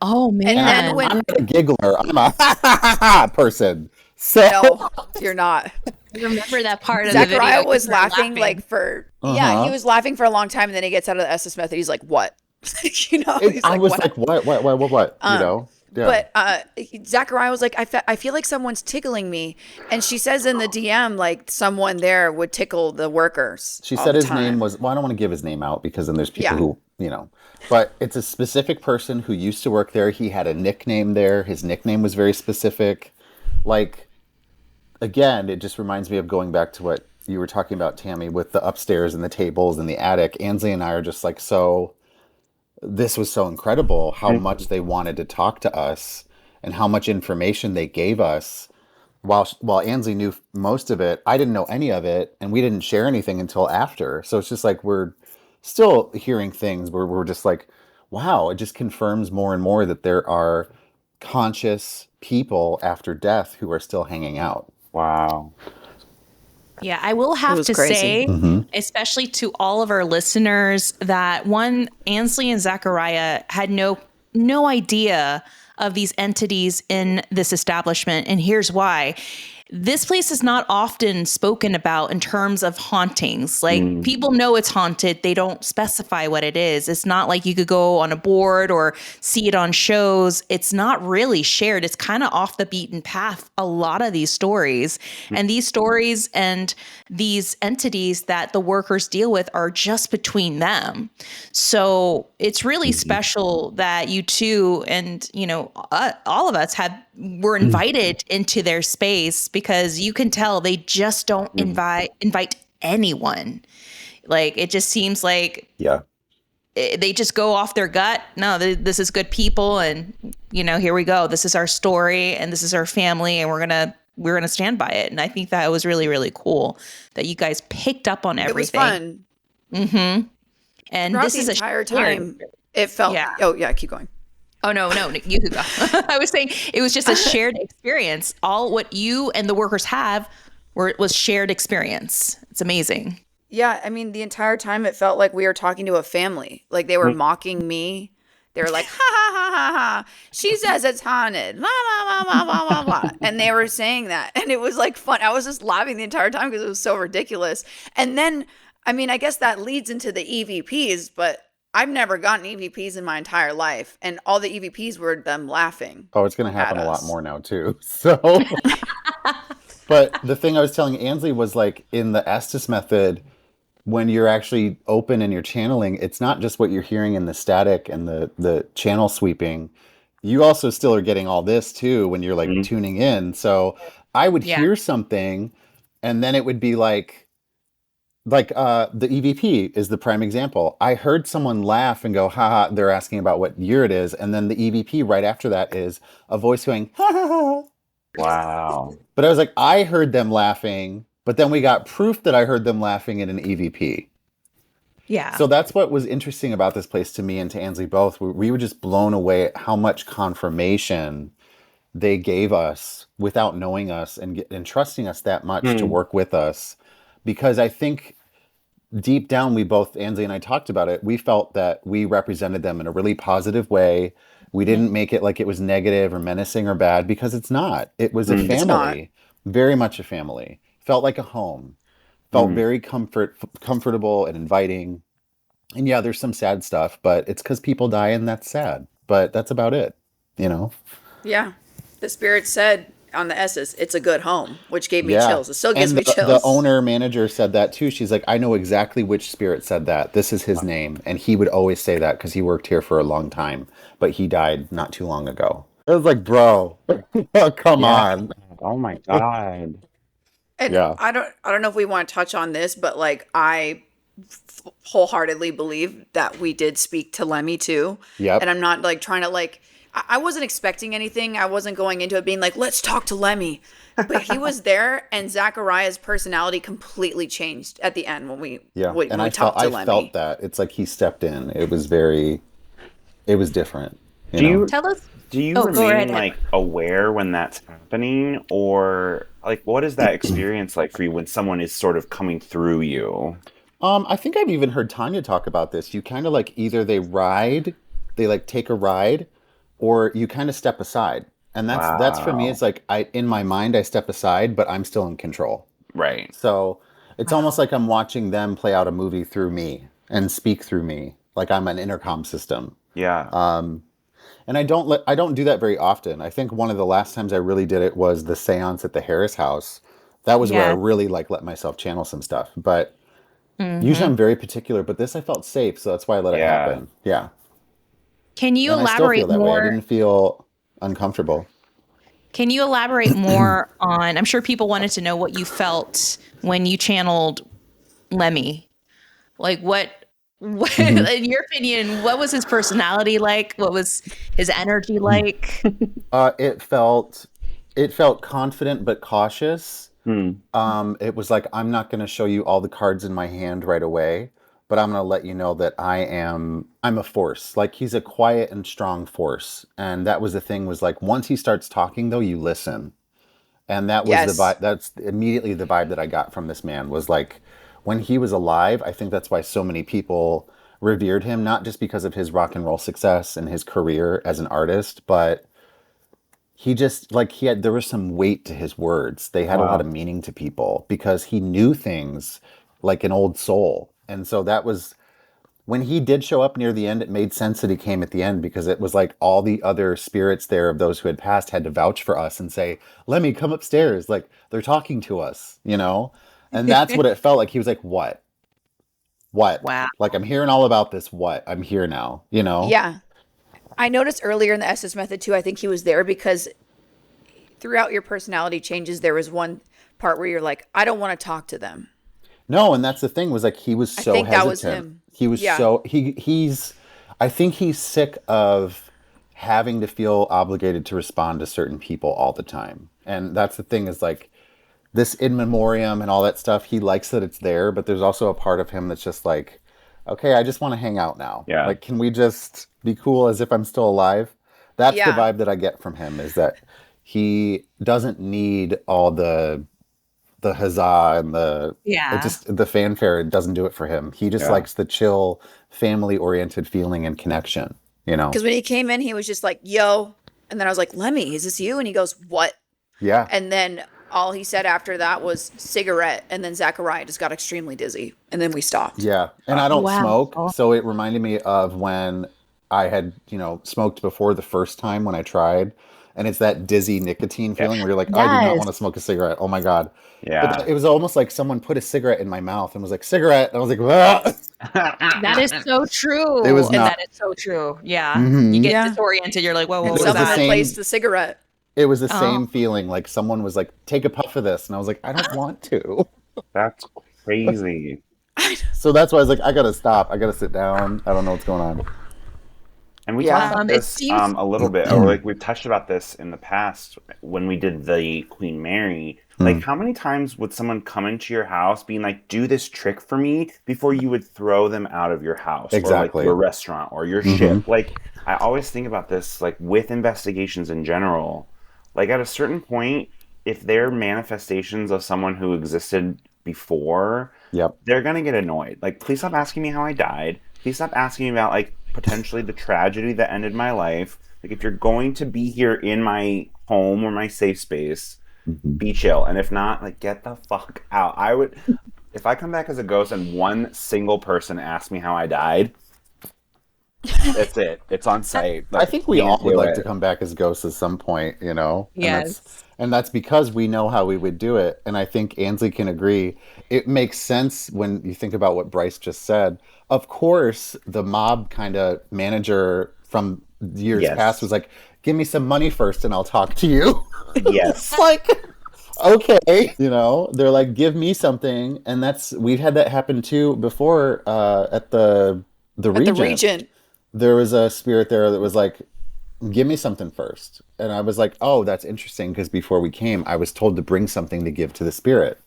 Oh And man. then I'm when not a giggler. I'm a ha ha ha ha person. So no, you're not. I remember that part of the video. Zachariah 'cause was we were laughing like for yeah, he was laughing for a long time, and then he gets out of the SS method. He's like, "What?" You know, he's I like, was "What?" like, what? You know? Yeah. But Zachariah was like, I feel like someone's tickling me. And she says in the DM, like, someone there would tickle the workers. She all said the his time. name was, well, I don't want to give his name out because then there's people Yeah. who, but it's a specific person who used to work there. He had a nickname there. His nickname was very specific. Like, again, it just reminds me of going back to what you were talking about, Tammy, with the upstairs and the tables and the attic. Ansley and I are just like, this was so incredible how much they wanted to talk to us and how much information they gave us. While Ansley knew most of it, I didn't know any of it, and we didn't share anything until after. So it's just like we're still hearing things where we're just like, wow, it just confirms more and more that there are conscious people after death who are still hanging out. Wow. Yeah, I will have was to crazy. say, especially to all of our listeners, that one, Ansley and Zachariah had no idea of these entities in this establishment. And here's why. This place is not often spoken about in terms of hauntings. Like people know it's haunted. They don't specify what it is. It's not like you could go on a board or see it on shows. It's not really shared. It's kind of off the beaten path, a lot of these stories. And these stories and these entities that the workers deal with are just between them. So it's really special that you two and, all of us were invited into their space, because you can tell they just don't invite anyone. Like, it just seems like Yeah. they just go off their gut. No, this is good people. And, here we go. This is our story and this is our family, and we're going to stand by it. And I think that was really, really cool that you guys picked up on everything. It was fun. And Throughout this the is entire shared- time, it felt, Yeah. oh yeah, keep going. Oh, no, you could go. I was saying it was just a shared experience. All what you and the workers have was shared experience. It's amazing. Yeah, I mean, the entire time it felt like we were talking to a family. Like they were mocking me They were like, ha ha ha ha ha. She says it's haunted. La la la la la la la. And they were saying that. And it was like fun. I was just laughing the entire time because it was so ridiculous. And then, I mean, I guess that leads into the EVPs, but I've never gotten EVPs in my entire life. And all the EVPs were them laughing. Oh, it's going to happen at a lot us. more now too. So, but the thing I was telling Ansley was like in the Estes method, when you're actually open and you're channeling, it's not just what you're hearing in the static and the channel sweeping. You also still are getting all this too when you're like Mhm. tuning in. So I would Yeah. hear something and then it would be the EVP is the prime example. I heard someone laugh and go, haha, they're asking about what year it is. And then the EVP right after that is a voice going, ha ha ha. Wow. But I was like, I heard them laughing, but then we got proof that I heard them laughing in an EVP. Yeah. So that's what was interesting about this place to me and to Ansley both. We were just blown away at how much confirmation they gave us without knowing us and trusting us that much to Hmm. work with us. Because I think deep down, we both, Ansley and I talked about it, we felt that we represented them in a really positive way. We didn't make it like it was negative or menacing or bad because it's not. It was a Mm. It's not. family, very much a family. Felt like a home. Felt Mm. very comfortable and inviting. And yeah, there's some sad stuff, but it's because people die and that's sad. But that's about it, you know? Yeah. The spirit said on the S's, it's a good home, which gave me Yeah. chills. It still gives And me the chills. owner manager said that too. She's like, I know exactly which spirit said that. This is his name. And he would always say that because he worked here for a long time, but he died not too long ago. I was like, bro, come Yeah. on. Oh my God. And Yeah. I don't know if we want to touch on this, but like I wholeheartedly believe that we did speak to Lemmy too. Yep. And I'm not like trying to like I wasn't expecting anything. I wasn't going into it being like, let's talk to Lemmy. But he was there and Zachariah's personality completely changed at the end when we Yeah. when And we I felt talked to I Lemmy. felt that. It's like he stepped in. It was different. You Do know? you Tell us. do you Oh, go remain right like aware when that's happening, or like what is that experience like for you when someone is sort of coming through you? I think I've even heard Tanya talk about this. You kind of like either they like take a ride, or you kind of step aside. And that's for me, Wow. it's like in my mind I step aside, but I'm still in control. Right. So it's almost Wow. like I'm watching them play out a movie through me and speak through me, like I'm an intercom system. Yeah. And I don't do that very often. I think one of the last times I really did it was the seance at the Harris house. That was where I Yeah. really like let myself channel some stuff. But usually Hmm. I'm very particular, but this I felt safe, so that's why I let it Yeah. happen. Yeah. Can you And I still feel elaborate that way. I more? didn't feel uncomfortable. Can you elaborate more on? I'm sure people wanted to know what you felt when you channeled Lemmy. Like what hmm in your opinion, what was his personality like? What was his energy like? Uh, it felt it felt confident but cautious. Hmm. It was like I'm not going to show you all the cards in my hand right away, but I'm going to let you know that I'm a force. Like he's a quiet and strong force. And that was the thing was like once he starts talking though, you listen. And that was the Yes. vibe. That's immediately the vibe that I got from this man was like when he was alive, I think that's why so many people revered him, not just because of his rock and roll success and his career as an artist, but he just like there was some weight to his words. They had a lot of Wow. meaning to people because he knew things like an old soul. And so that was when he did show up near the end, it made sense that he came at the end because it was like all the other spirits there of those who had passed had to vouch for us and say, "Let me come upstairs." Like they're talking to us, you know? And that's what it felt like. He was like, "What? What? Wow. Like I'm hearing all about this. What? I'm here now, you know?" Yeah. I noticed earlier in the SS method too, I think he was there because throughout your personality changes, there was one part where you're like, I don't want to talk to them. No, and that's the thing was like he was I so think that was hesitant. him. He was Yeah. so he's I think he's sick of having to feel obligated to respond to certain people all the time. And that's the thing is like this in memoriam and all that stuff, he likes that it's there, but there's also a part of him that's just like, okay, I just want to hang out now. Yeah. Like, can we just be cool as if I'm still alive? That's the Yeah. vibe that I get from him is that he doesn't need all the huzzah and it Yeah. just the fanfare. It doesn't do it for him. He just Yeah. likes the chill, family oriented feeling and connection. you know? Because when he came in, he was just like, yo. And then I was like, Lemmy, is this you? And he goes, what? Yeah. And then all he said after that was cigarette. And then Zachariah just got extremely dizzy. And then we stopped. Yeah. And I don't Wow. smoke, so it reminded me of when I had, smoked before the first time when I tried. And it's that dizzy nicotine Yeah. feeling where you're like, I do not want to Yes. smoke a cigarette. Oh my God. But Yeah. it was almost like someone put a cigarette in my mouth and was like, cigarette. And I was like, "Ah." That is so It true. was And not. that is so true. Yeah. You Hmm. get Yeah. disoriented. You're like, whoa, And what It was was the someone that? same. replaced the cigarette. It was the Oh, same feeling. Like someone was like, take a puff of this. And I was like, I don't want to. That's crazy. So that's why I was like, I got to stop. I got to sit down. I don't know what's going on. And we talked Yeah. about it this seems. a little bit, or like we've touched about this in the past when we did the Queen Mary. Like, Mm, how many times would someone come into your house being like, do this trick for me before you would throw them out of your house or like exactly. your restaurant or your Hmm. ship? Like, I always think about this, like with investigations in general. Like, at a certain point, if they're manifestations of someone who existed before, Yep. they're gonna get annoyed. Like, please stop asking me how I died. Please stop asking me about like potentially the tragedy that ended my life. Like, if you're going to be here in my home or my safe space, Hmm. be chill. And if not, like, get the fuck out. I would, if I come back as a ghost and one single person asks me how I died, that's it. It's on site. I Like, think we all can't would do like to it. come back as ghosts at some point, and that's Yes. and that's because we know how we would do it. And I think Ansley can agree. It makes sense when you think about what Bryce just said. Of course, the mob kind of manager from years past Yes. was like, "Give me some money first, and I'll talk to you." It's Yes. like, okay, they're like, "Give me something," and we've had that happen too before at the At the Regent. Regent. There was a spirit there that was like, give me something first. And I was like, oh, that's interesting because before we came, I was told to bring something to give to the spirit.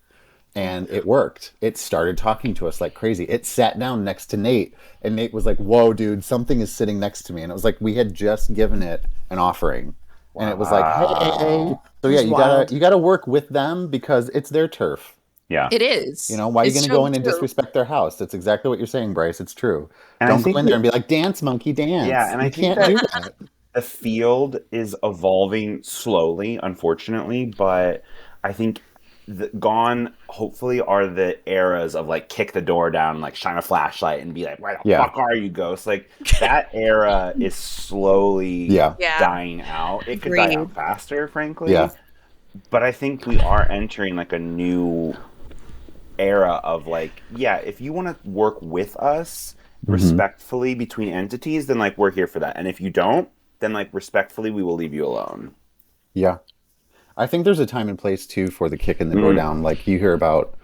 And it worked. It started talking to us like crazy. It sat down next to Nate, and Nate was like, whoa, dude, something is sitting next to me. And it was like we had just given it an offering. And it was like, hey. Wow. So yeah, That's wild. you gotta work with them because it's their turf. Yeah. It is. Why are you It's going to go so in and true. disrespect their house? That's exactly what you're saying, Bryce. It's true. And I Don't go think in there we, and be like, dance, monkey, yeah, dance. and I You think can't that do that. the field is evolving slowly, unfortunately, but I think gone, hopefully, are the eras of like kick the door down, like shine a flashlight and be like, where the Yeah. fuck are you, ghost? Like, that era is slowly Yeah. Yeah. dying out. It could die Agreed. out faster, Yeah. frankly, but I think we are entering like a new era of like, yeah, if you want to work with us Hmm. respectfully between entities, then like we're here for that. And if you don't, then like respectfully we will leave you alone. Yeah. I think there's a time and place too for the kicking the door Mm, down. Like you hear about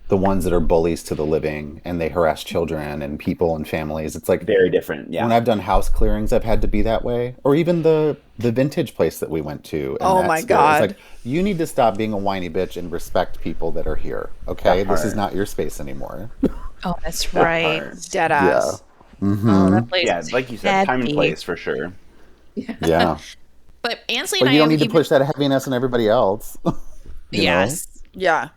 the ones that are bullies to the living and they harass children and people and families. It's like very different. when Yeah. I've done house clearings, I've had to be that way. Or even the vintage place that we went to and Oh that my spirit. It's like God. you need to stop being a whiny bitch and respect people that are here. Okay? That This is part. not your space anymore. Oh, that's That right. part. Dead Yeah. ass. Oh, Hmm. that place Yeah, is like you said, time and heavy. place for sure. Yeah. But Ansley and But I you don't have need to even, push that heaviness on everybody else. you know? yes. Yeah.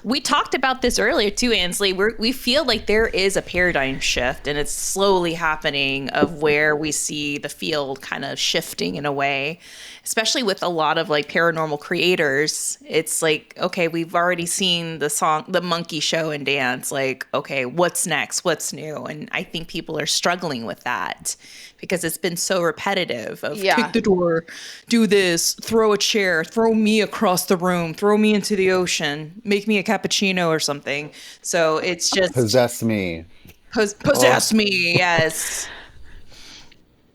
We talked about this earlier too, Ansley. We feel like there is a paradigm shift and it's slowly happening of where we see the field kind of shifting in a way, especially with a lot of like paranormal creators. It's like, okay, we've already seen the monkey show and dance. Like, okay, what's next? What's new? And I think people are struggling with that because it's been so repetitive of Yeah. kick the door, do this, throw a chair, throw me across the room, throw me into the ocean, make me a cappuccino or something. So it's just Possess me. possess me. Yes.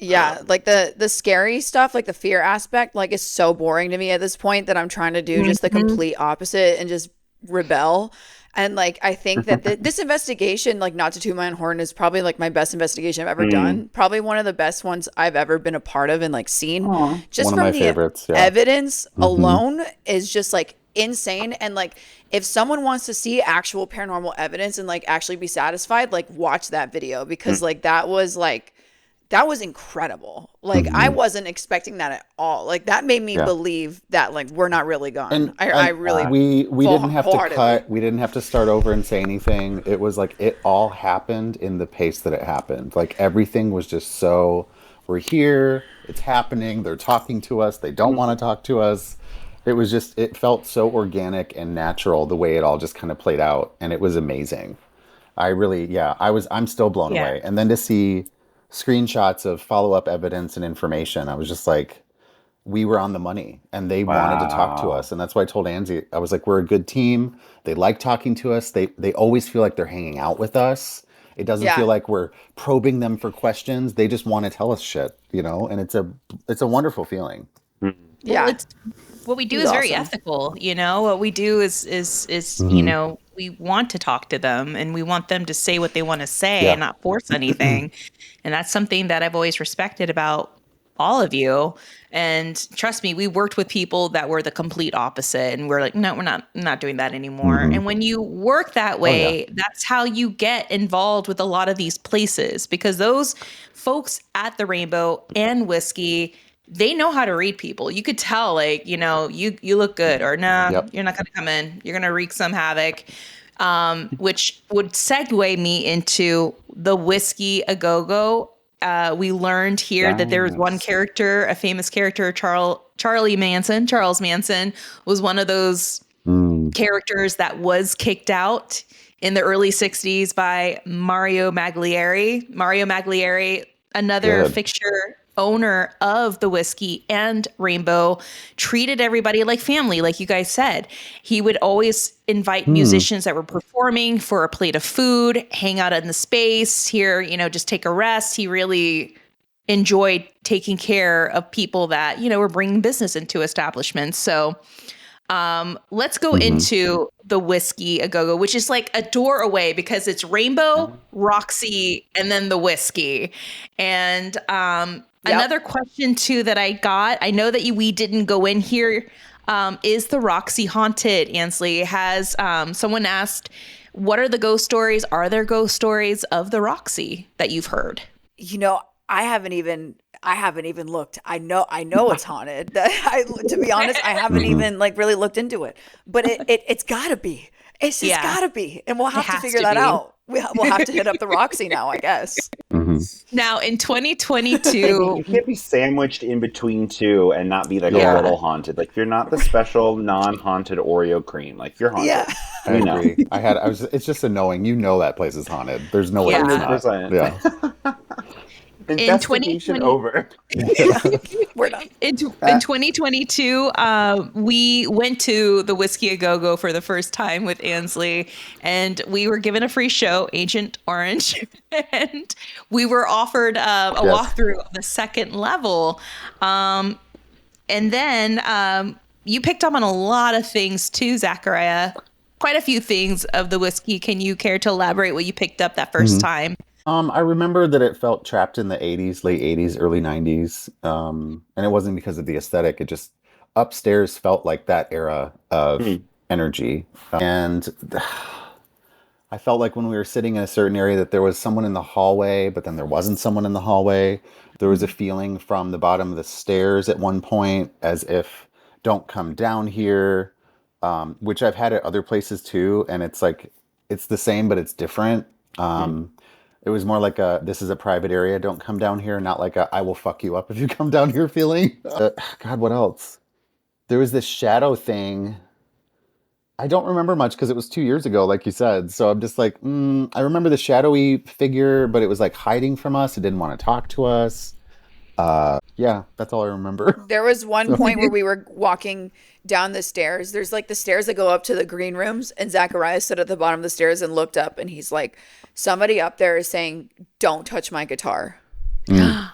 Yeah, like the scary stuff, like the fear aspect, like is so boring to me at this point that I'm trying to do just the Mhm. complete opposite and just rebel. And like I think that this investigation, like not to toot my own horn, is probably like my best investigation I've ever Mm. done. Probably one of the best ones I've ever been a part of and like seen. Aw. Just One of from my the favorites. Yeah. evidence Hmm. alone is just like insane. And like if someone wants to see actual paranormal evidence and like actually be satisfied, like watch that video because like that was incredible. Like I Hmm. wasn't expecting that at all. Like that made me Yeah. believe that like we're not really gone. And I and really we didn't have to wholeheartedly. cut. We didn't have to start over and say anything. It was like it all happened in the pace that it happened. Like everything was just so we're here, it's happening, they're talking to us, they don't want to talk to us. It was just, it felt so organic and natural the way it all just kind of played out. And it was amazing. I'm still blown Yeah. away. And then to see screenshots of follow up evidence and information, I was just like, we were on the money and they wanted to talk to Wow. us. And that's why I told Angie, I was like, we're a good team. They like talking to us. They always feel like they're hanging out with us. It doesn't feel Yeah. like we're probing them for questions. They just want to tell us shit, and it's a wonderful feeling. Yeah. Well, it's what we do He's is very awesome. ethical. What we do is we want to talk to them and we want them to say what they want to say Yeah. and not force anything. And that's something that I've always respected about all of you. And trust me, we worked with people that were the complete opposite, and we're like, no, we're not doing that anymore. And when you work that way, that's how you get involved with a lot of these places, because those folks at the Rainbow and Whiskey, they know how to read people. You could tell, like, you look good, or nah, Yep. you're not going to come in. You're going to wreak some havoc. Which would segue me into the Whiskey A Go-Go. We learned here that there was one Yes. character, a famous character, Charles Manson was one of those characters that was kicked out in the early 60s by Mario Maglieri. Mario Maglieri, another Good. fixture owner of the Whiskey and Rainbow, treated everybody like family, like you guys said. He would always invite musicians that were performing for a plate of food, hang out in the space here, just take a rest. He really enjoyed taking care of people that, were bringing business into establishments. So let's go into the Whiskey A Go-Go, which is like a door away because it's Rainbow, Roxy, and then the Whiskey. And another question too that I got, I know that we didn't go in here, is the Roxy haunted? Ansley, has someone asked, what are the ghost stories? Are there ghost stories of the Roxy that you've heard? I haven't even looked. I know it's haunted. To be honest, I haven't even like really looked into it. But it's gotta be. It's just gotta be, and we'll have to has figure to that be. out. We'll have to hit up the Roxy now, I guess. Now in You 2022, can't be sandwiched in between two and not be like Yeah. a little haunted. Like you're not the special non-haunted Oreo cream. Like you're haunted. Yeah. I agree. It's just a knowing, that place is haunted. There's no way it's not. 100%. Yeah. Investigation 2020 over. We're done. In 2022, we went to the Whiskey A Go-Go for the first time with Ansley, and we were given a free show, Agent Orange, and we were offered a walkthrough of the second level. And then you picked up on a lot of things too, Zachariah. Quite a few things of the Whiskey. Can you care to elaborate what you picked up that first time? I remember that it felt trapped in the 80s, late 80s, early 90s. And it wasn't because of the aesthetic. It just upstairs felt like that era of energy. And I felt like when we were sitting in a certain area that there was someone in the hallway, but then there wasn't someone in the hallway. There was a feeling from the bottom of the stairs at one point as if, don't come down here, which I've had at other places too. And it's like, it's the same, but it's different. It was more like this is a private area, don't come down here, not like I will fuck you up if you come down here feeling. God, what else? There was this shadow thing. I don't remember much because it was 2 years ago, like you said. So I'm just like, I remember the shadowy figure, but it was like hiding from us. It didn't want to talk to us. Yeah, that's all I remember. There was one point where we were walking down the stairs. There's like the stairs that go up to the green rooms, and Zachariah stood at the bottom of the stairs and looked up, and he's like, somebody up there is saying, don't touch my guitar. And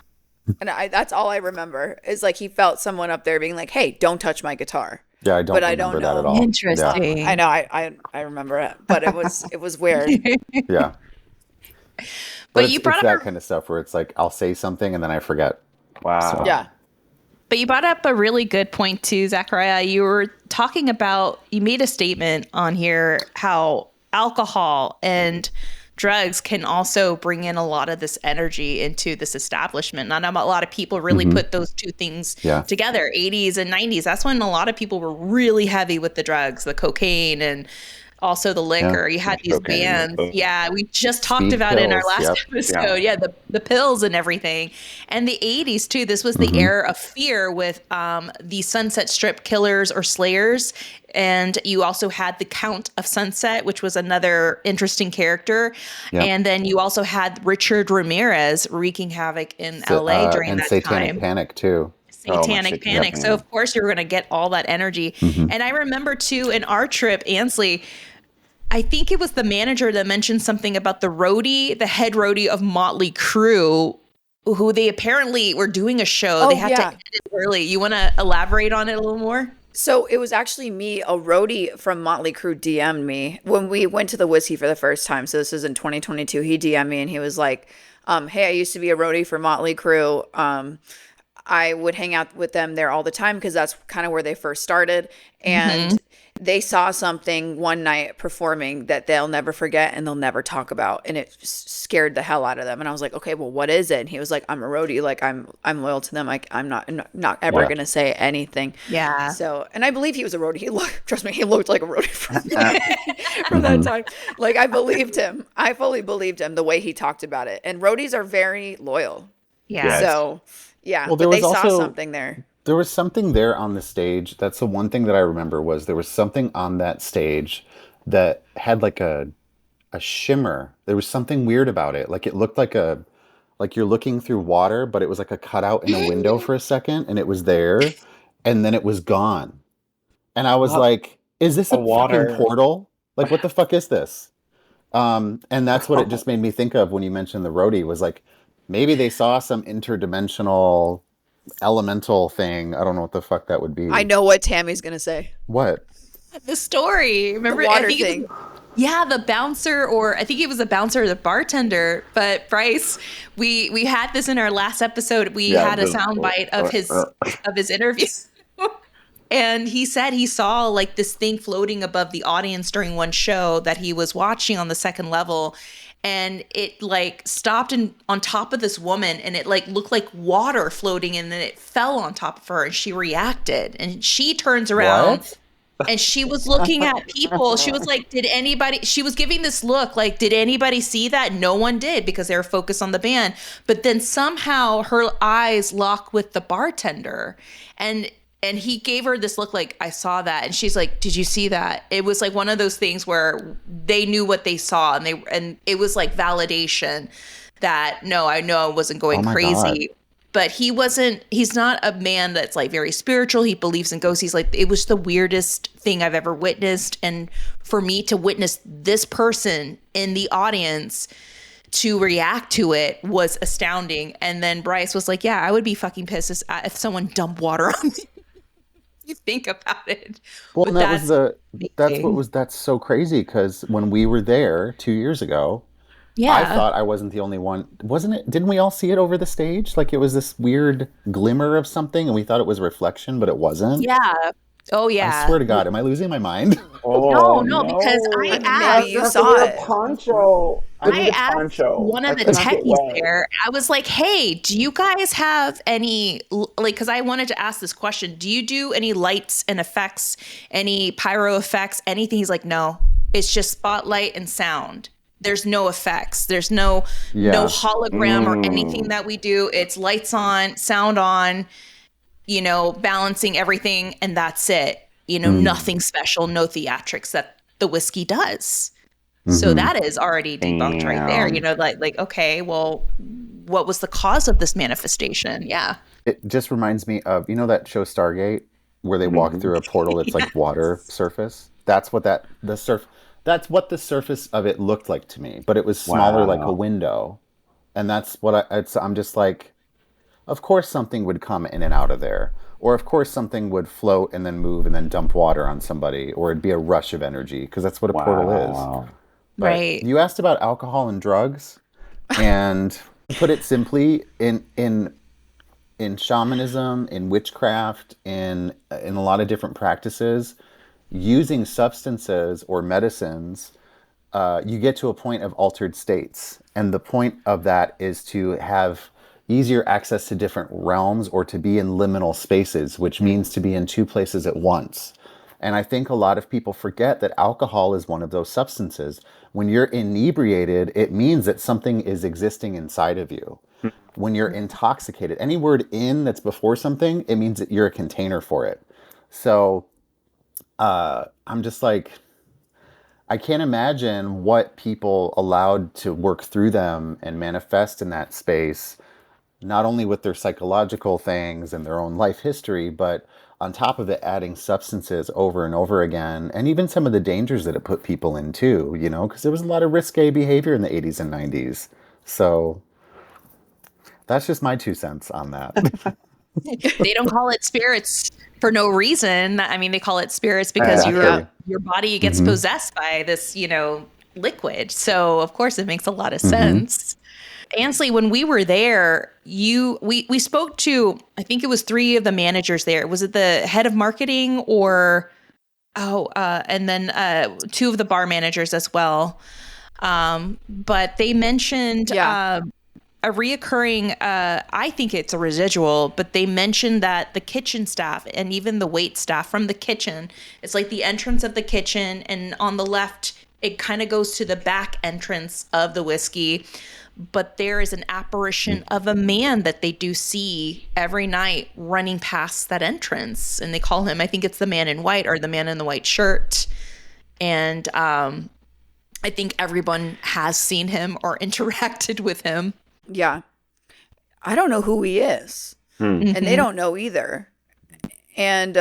that's all I remember is like he felt someone up there being like, hey, don't touch my guitar. Yeah, I don't But I remember don't that at know. all. Interesting. I know, I remember it, but it was weird. Yeah. But it's, you brought it's up that kind of stuff where it's like I'll say something and then I forget. Wow. Yeah. But you brought up a really good point too, Zachariah. You were talking about, you made a statement on here how alcohol and drugs can also bring in a lot of this energy into this establishment. Not a lot of people really put those two things together. 80s and 90s, that's when a lot of people were really heavy with the drugs, the cocaine and also the Yeah. liquor. You had these Cocaine. bands. Yeah, we just talked Speed about it in our pills, last yep. episode. Yeah, the pills and everything. And the 80s too. This was the era of fear with the Sunset Strip killers or slayers. And you also had the Count of Sunset, which was another interesting character. Yep. And then you also had Richard Ramirez wreaking havoc in LA during and that Satanic time. Panic too. Satanic Panic. So of course you're going to get all that energy. And I remember too in our trip, Ansley, I think it was the manager that mentioned something about the roadie, the head roadie of Motley Crue, who they apparently were doing a show. Oh, They had to yeah. end it early. You want to elaborate on it a little more? So it was actually me, a roadie from Motley Crue DM'd me when we went to the whiskey for the first time. So this was in 2022. He DM'd me and he was like, hey, I used to be a roadie for Motley Crue. I would hang out with them there all the time because that's kind of where they first started. And they saw something one night performing that they'll never forget and they'll never talk about. And it scared the hell out of them. And I was like, okay, well, what is it? And he was like, I'm a roadie. Like I'm loyal to them. Like I'm not ever going to say anything. Yeah. So, and I believe he was a roadie. Trust me, he looked like a roadie from that time. Like I believed him. I fully believed him the way he talked about it. And roadies are very loyal. Yeah. So yeah, Well, but they saw also something there. There was something there on the stage. That's the one thing that I remember was there was something on that stage that had like a shimmer. There was something weird about it. Like it looked like you're looking through water, but it was like a cutout in a window for a second, and it was there, and then it was gone. And I was like, "Is this a fucking portal? Like, what the fuck is this?" And that's what it just made me think of when you mentioned the roadie. Was like maybe they saw some interdimensional elemental thing. I don't know what the fuck that would be. I know what Tammy's gonna say. What? The story. Remember The water I think thing. Yeah, the bouncer, or I think it was a bouncer or the bartender. But Bryce, we had this in our last episode. We had a soundbite of his interview. And he said he saw like this thing floating above the audience during one show that he was watching on the second level. And it like stopped on top of this woman, and it like looked like water floating, and then it fell on top of her, and she reacted. And she turns around. What? And she was looking at people. She was like, she was giving this look like, did anybody see that? No one did because they were focused on the band. But then somehow her eyes lock with the bartender. And he gave her this look like, I saw that. And she's like, did you see that? It was like one of those things where they knew what they saw, and it was like validation that, no, I know I wasn't going crazy. God. But he's not a man that's like very spiritual. He believes in ghosts. He's like, it was the weirdest thing I've ever witnessed. And for me to witness this person in the audience to react to it was astounding. And then Bryce was like, yeah, I would be fucking pissed if someone dumped water on me. You think about it. Well, But that's so crazy because when we were there 2 years ago, yeah. I thought I wasn't the only one. Wasn't it? Didn't we all see it over the stage? Like it was this weird glimmer of something, and we thought it was reflection, but it wasn't. Yeah. Oh, yeah. I swear to God, am I losing my mind? No, because I asked. Maybe you saw it. Poncho. I asked one of the techies there. I was like, hey, do you guys have any, like, because I wanted to ask this question. Do you do any lights and effects, any pyro effects, anything? He's like, no, it's just spotlight and sound. There's no effects. There's no hologram or anything that we do. It's lights on, sound on, balancing everything, and that's it. Nothing special, no theatrics that the whiskey does. So that is already debunked right there. Like, okay, well, what was the cause of this manifestation? Yeah. It just reminds me of, that show Stargate, where they walk through a portal that's like water surface. That's what that's what the surface of it looked like to me, but it was smaller, like a window. And that's what I'm just like, of course something would come in and out of there. Or of course something would float and then move and then dump water on somebody, or it'd be a rush of energy, because that's what a portal is. But right. You asked about alcohol and drugs, and to put it simply, in shamanism, in witchcraft, in a lot of different practices, using substances or medicines, you get to a point of altered states. And the point of that is to have easier access to different realms, or to be in liminal spaces, which means to be in two places at once. And I think a lot of people forget that alcohol is one of those substances. When you're inebriated, it means that something is existing inside of you. When you're intoxicated, any word in that's before something, it means that you're a container for it. So I'm just like, I can't imagine what people allowed to work through them and manifest in that space, not only with their psychological things and their own life history, but on top of it, adding substances over and over again, and even some of the dangers that it put people in too, you know, because there was a lot of risque behavior in the 80s and 90s. So that's just my 2 cents on that. They don't call it spirits for no reason. I mean, they call it spirits because Exactly. your body gets possessed by this, liquid. So of course it makes a lot of sense. Ansley, when we were there, we spoke to, I think it was 3 of the managers there. Was it the head of marketing or and then 2 of the bar managers as well. But they mentioned a reoccurring, I think it's a residual, but they mentioned that the kitchen staff and even the wait staff from the kitchen, it's like the entrance of the kitchen, and on the left, it kind of goes to the back entrance of the whiskey. But there is an apparition of a man that they do see every night running past that entrance. And they call him, I think it's the man in white or the man in the white shirt. And I think everyone has seen him or interacted with him. Yeah. I don't know who he is. And they don't know either. And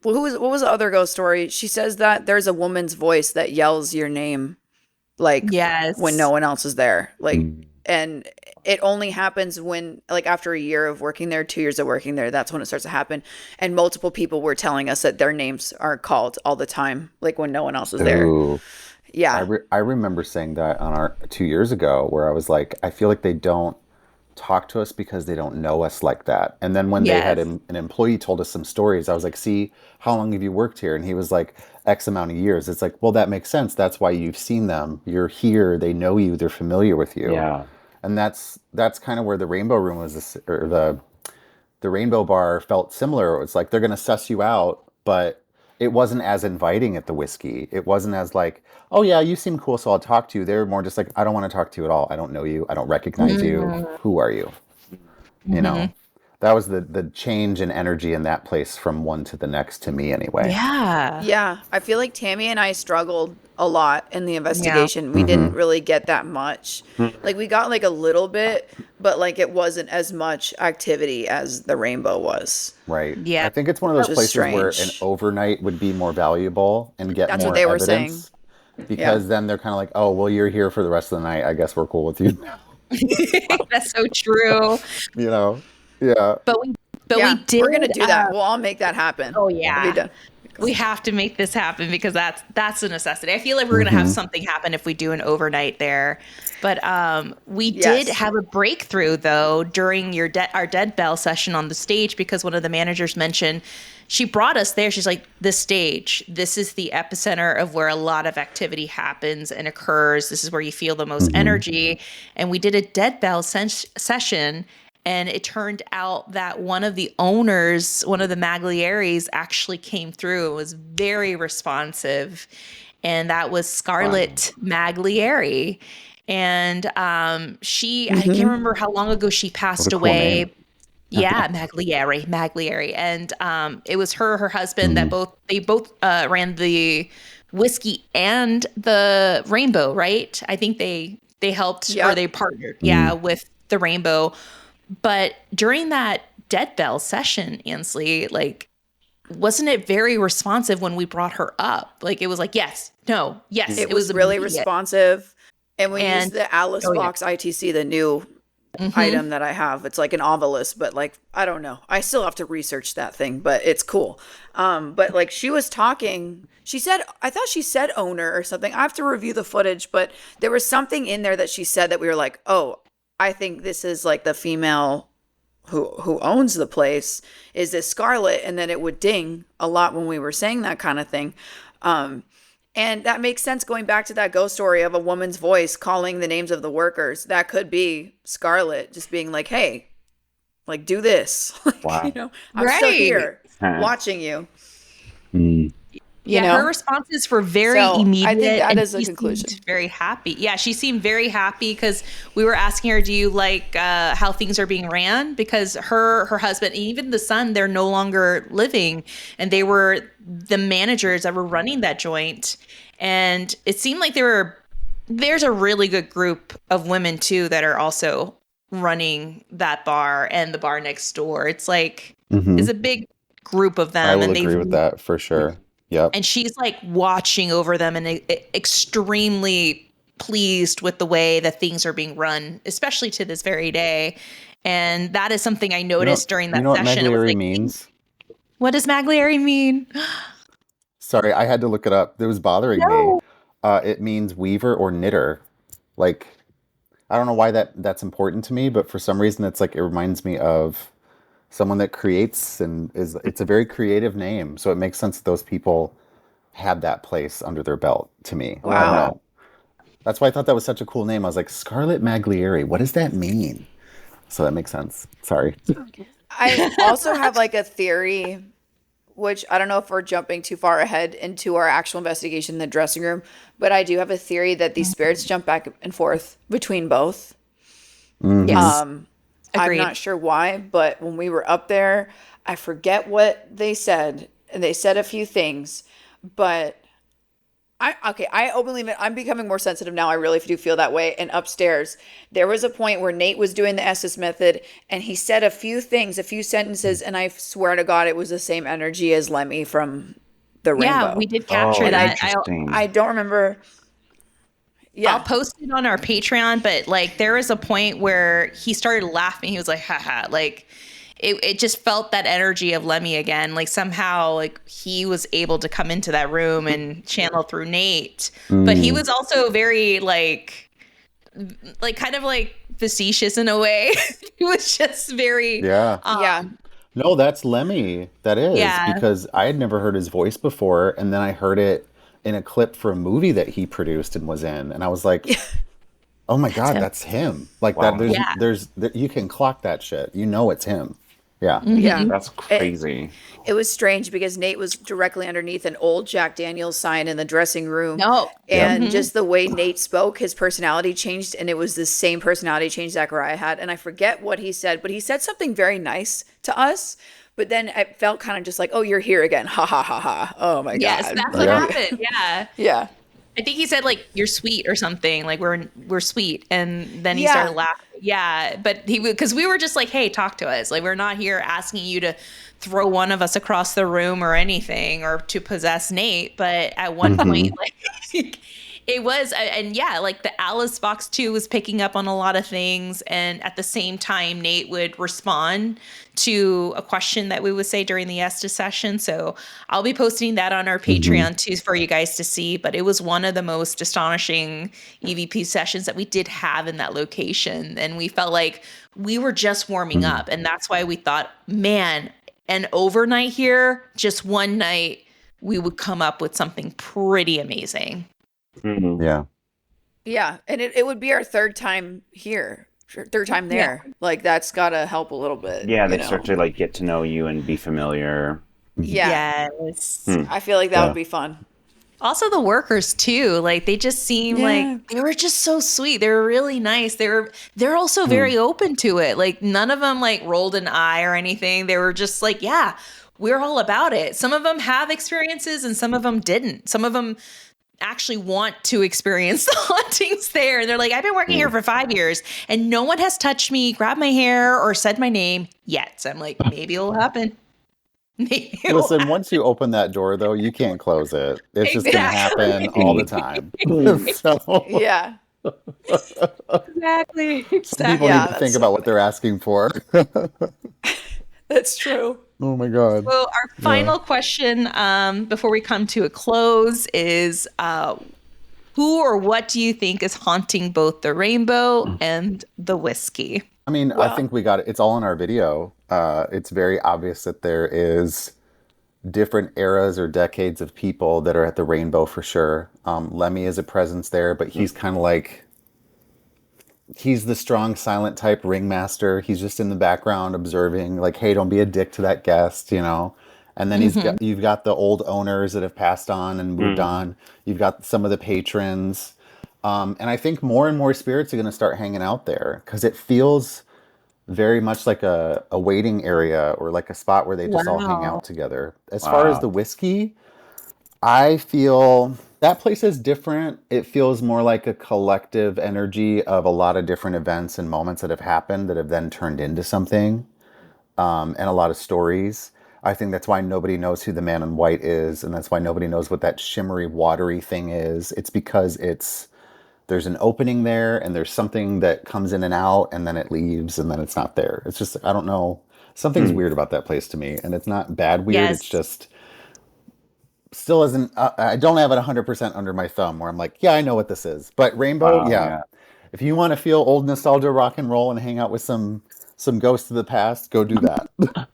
what was the other ghost story? She says that there's a woman's voice that yells your name, like, Yes. when no one else is there. Like, and it only happens when, like, after a year of working there, 2 years of working there, that's when it starts to happen. And multiple people were telling us that their names are called all the time, like when no one else is there. Ooh. Yeah. I remember saying that on our 2 years ago, where I was like, I feel like they don't talk to us because they don't know us like that. And then when they had Yes. an employee told us some stories, I was like, see, how long have you worked here? And he was like, X amount of years. It's like, well, that makes sense. That's why you've seen them. You're here. They know you. They're familiar with you. Yeah. And that's kind of where the Rainbow Room was, or the Rainbow Bar felt similar. It was like they're going to suss you out, but it wasn't as inviting at the whiskey. It wasn't as like, oh yeah, you seem cool, so I'll talk to you. They were more just like, I don't want to talk to you at all. I don't know you. I don't recognize you. Who are you? You know, that was the change in energy in that place from one to the next, to me anyway. Yeah. Yeah. I feel like Tammy and I struggled a lot in the investigation. We didn't really get that much. Like, we got like a little bit, but like it wasn't as much activity as the Rainbow was. Right. Yeah. I think it's one of those Which is places where an strange. overnight would be more valuable and get That's more what they were evidence. Because then they're kind of like, oh, well, you're here for the rest of the night. I guess we're cool with you now. That's so true. You know? Yeah. But we did. We're gonna do that. Well, I'll make that happen. Oh It'll be yeah. done. We have to make this happen because that's a necessity. I feel like we're gonna have something happen if we do an overnight there. But we did have a breakthrough though during our dead bell session on the stage, because one of the managers mentioned, she brought us there. She's like, this stage, this is the epicenter of where a lot of activity happens and occurs. This is where you feel the most energy. And we did a dead bell session. And it turned out that one of the owners, one of the Maglieris, actually came through and was very responsive. And that was Scarlett Maglieri. And she, I can't remember how long ago she passed cool away. name. Yeah, Maglieri. And it was her husband that they both ran the whiskey and the Rainbow, right? I think they helped or they partnered, with the Rainbow. But during that dead bell session, Ansley, like, wasn't it very responsive when we brought her up? Like, it was like, yes, no, yes. It was really immediate. responsive. And we used the Alice Box ITC, the new item that I have. It's like an ovilus, but like, I don't know. I still have to research that thing, but it's cool. But like, she was talking, she said, I thought she said owner or something. I have to review the footage, but there was something in there that she said that we were like, oh, I think this is like the female who owns the place. Is this Scarlett? And then it would ding a lot when we were saying that kind of thing. And that makes sense, going back to that ghost story of a woman's voice calling the names of the workers. That could be Scarlett just being like, hey, like, do this. Like, Wow. you know, I'm still here watching you. you Yeah, her know? responses were very So I think immediate that and is a she conclusion. seemed very happy. Yeah, she seemed very happy because we were asking her, do you like how things are being ran? Because her husband, even the son, they're no longer living and they were the managers that were running that joint. And it seemed like there's a really good group of women too that are also running that bar and the bar next door. It's like, Hmm. it's a big group of I them will and agree with that for sure. Yep. and she's like watching over them and extremely pleased with the way that things are being run, especially to this very day. And that is something I noticed during You that know what session. It was magliari like, means? what does magliari mean? Sorry, I had to look it up. It was bothering me. No. It means weaver or knitter. Like, I don't know why that's important to me, but for some reason it's like it reminds me of someone that creates and is it's a very creative name. So it makes sense that those people had that place under their belt to me. I love I don't Wow. that. know. That's why I thought that was such a cool name. I was like, Scarlet Maglieri, what does that mean? So that makes sense. Sorry. I also have like a theory, which I don't know if we're jumping too far ahead into our actual investigation in the dressing room, but I do have a theory that these spirits jump back and forth between both. Yes. I'm Agreed. not sure why, but when we were up there, I forget what they said, and they said a few things, but I openly admit I'm becoming more sensitive now. I really do feel that way. And upstairs, there was a point where Nate was doing the Estes method, and he said a few things, a few sentences, and I swear to God, it was the same energy as Lemmy from the Yeah, we Rainbow. did capture Oh, And that. I interesting. don't remember. I'll Yeah, post it on our Patreon, but like there was a point where he started laughing. He was like, haha, like it just felt that energy of Lemmy again. Like somehow like he was able to come into that room and channel through Nate. But he Mm, was also very like kind of like facetious in a way. He was just very yeah. yeah, No, that's Lemmy. That is, yeah. because I had never heard his voice before, and then I heard it in a clip for a movie that he produced and was in, and I was like, "Oh my That's God, him. that's him!" Like that. Wow. Yeah. You can clock that shit. You know it's him. Yeah. yeah. That's It, crazy. it was strange because Nate was directly underneath an old Jack Daniels sign in the dressing room. No. Yep. And just the way Nate spoke, his personality changed. And it was the same personality change Zachariah had. And I forget what he said, but he said something very nice to us. But then it felt kind of just like, oh, you're here again. Ha ha ha ha. Oh my Yes, God. that's what Like, Yeah. happened. Yeah. yeah. I think he said like you're sweet or something like we're sweet and then he started Yeah. laughing. Yeah, but he because we were just like, hey, talk to us. Like we're not here asking you to throw one of us across the room or anything or to possess Nate. But at one point, Hmm. like it was and yeah, like the Alice box too was picking up on a lot of things, and at the same time, Nate would respond to a question that we would say during the Estes session. So I'll be posting that on our Hmm. Patreon too for you guys to see. But it was one of the most astonishing EVP sessions that we did have in that location. And we felt like we were just warming up. And that's why we thought, man, an overnight here, just one night, we would come up with something pretty amazing. Mhm. Yeah. Yeah. And it would be our third time here, third time Yeah. there. Like, that's got to help a little bit, Yeah, you they start know? to like get to know you and be familiar. Yeah. Yes. Hmm. I feel like that Yeah. would be fun. Also the workers too, like they just seem Yeah. like they were just so sweet. They were really nice. They're also very open to it. Like none of them like rolled an eye or anything. They were just like, yeah, we're all about it. Some of them have experiences and some of them didn't. Some of them actually want to experience the hauntings there. And they're like, I've been working here for 5 years and no one has touched me, grabbed my hair, or said my name yet. So I'm like, maybe it'll happen. Maybe it'll Listen, once you open that door, though, you can't close it. It's just going to happen all the Exactly. time. Hmm. So Yeah. Exactly. people Exactly. need Yeah, to that's think so about what they're funny. asking for. That's true. Oh my God. So our Yeah. final question before we come to a close is who or what do you think is haunting both the rainbow and the whiskey? I mean, I Well, think we got it. It's all in our video. It's very obvious that there is different eras or decades of people that are at the rainbow for sure. Lemmy is a presence there, but he's kind of like he's the strong, silent type ringmaster. He's just in the background observing, like, hey, don't be a dick to that guest, you know. And then you've got the old owners that have passed on and moved on. You've got some of the patrons. And I think more and more spirits are going to start hanging out there because it feels very much like a waiting area or like a spot where they just all hang out together. As far as the whiskey, I feel that place is different. It feels more like a collective energy of a lot of different events and moments that have happened that have then turned into something, and a lot of stories. I think that's why nobody knows who the man in white is, and that's why nobody knows what that shimmery, watery thing is. It's because there's an opening there, and there's something that comes in and out, and then it leaves, and then it's not there. It's just, I don't know. Something's weird about that place to me, and it's not bad weird. Yes. It's just still isn't. I don't have it 100% under my thumb where I'm like, yeah, I know what this is. But Rainbow, yeah. If you want to feel old nostalgia rock and roll and hang out with some ghosts of the past, go do that.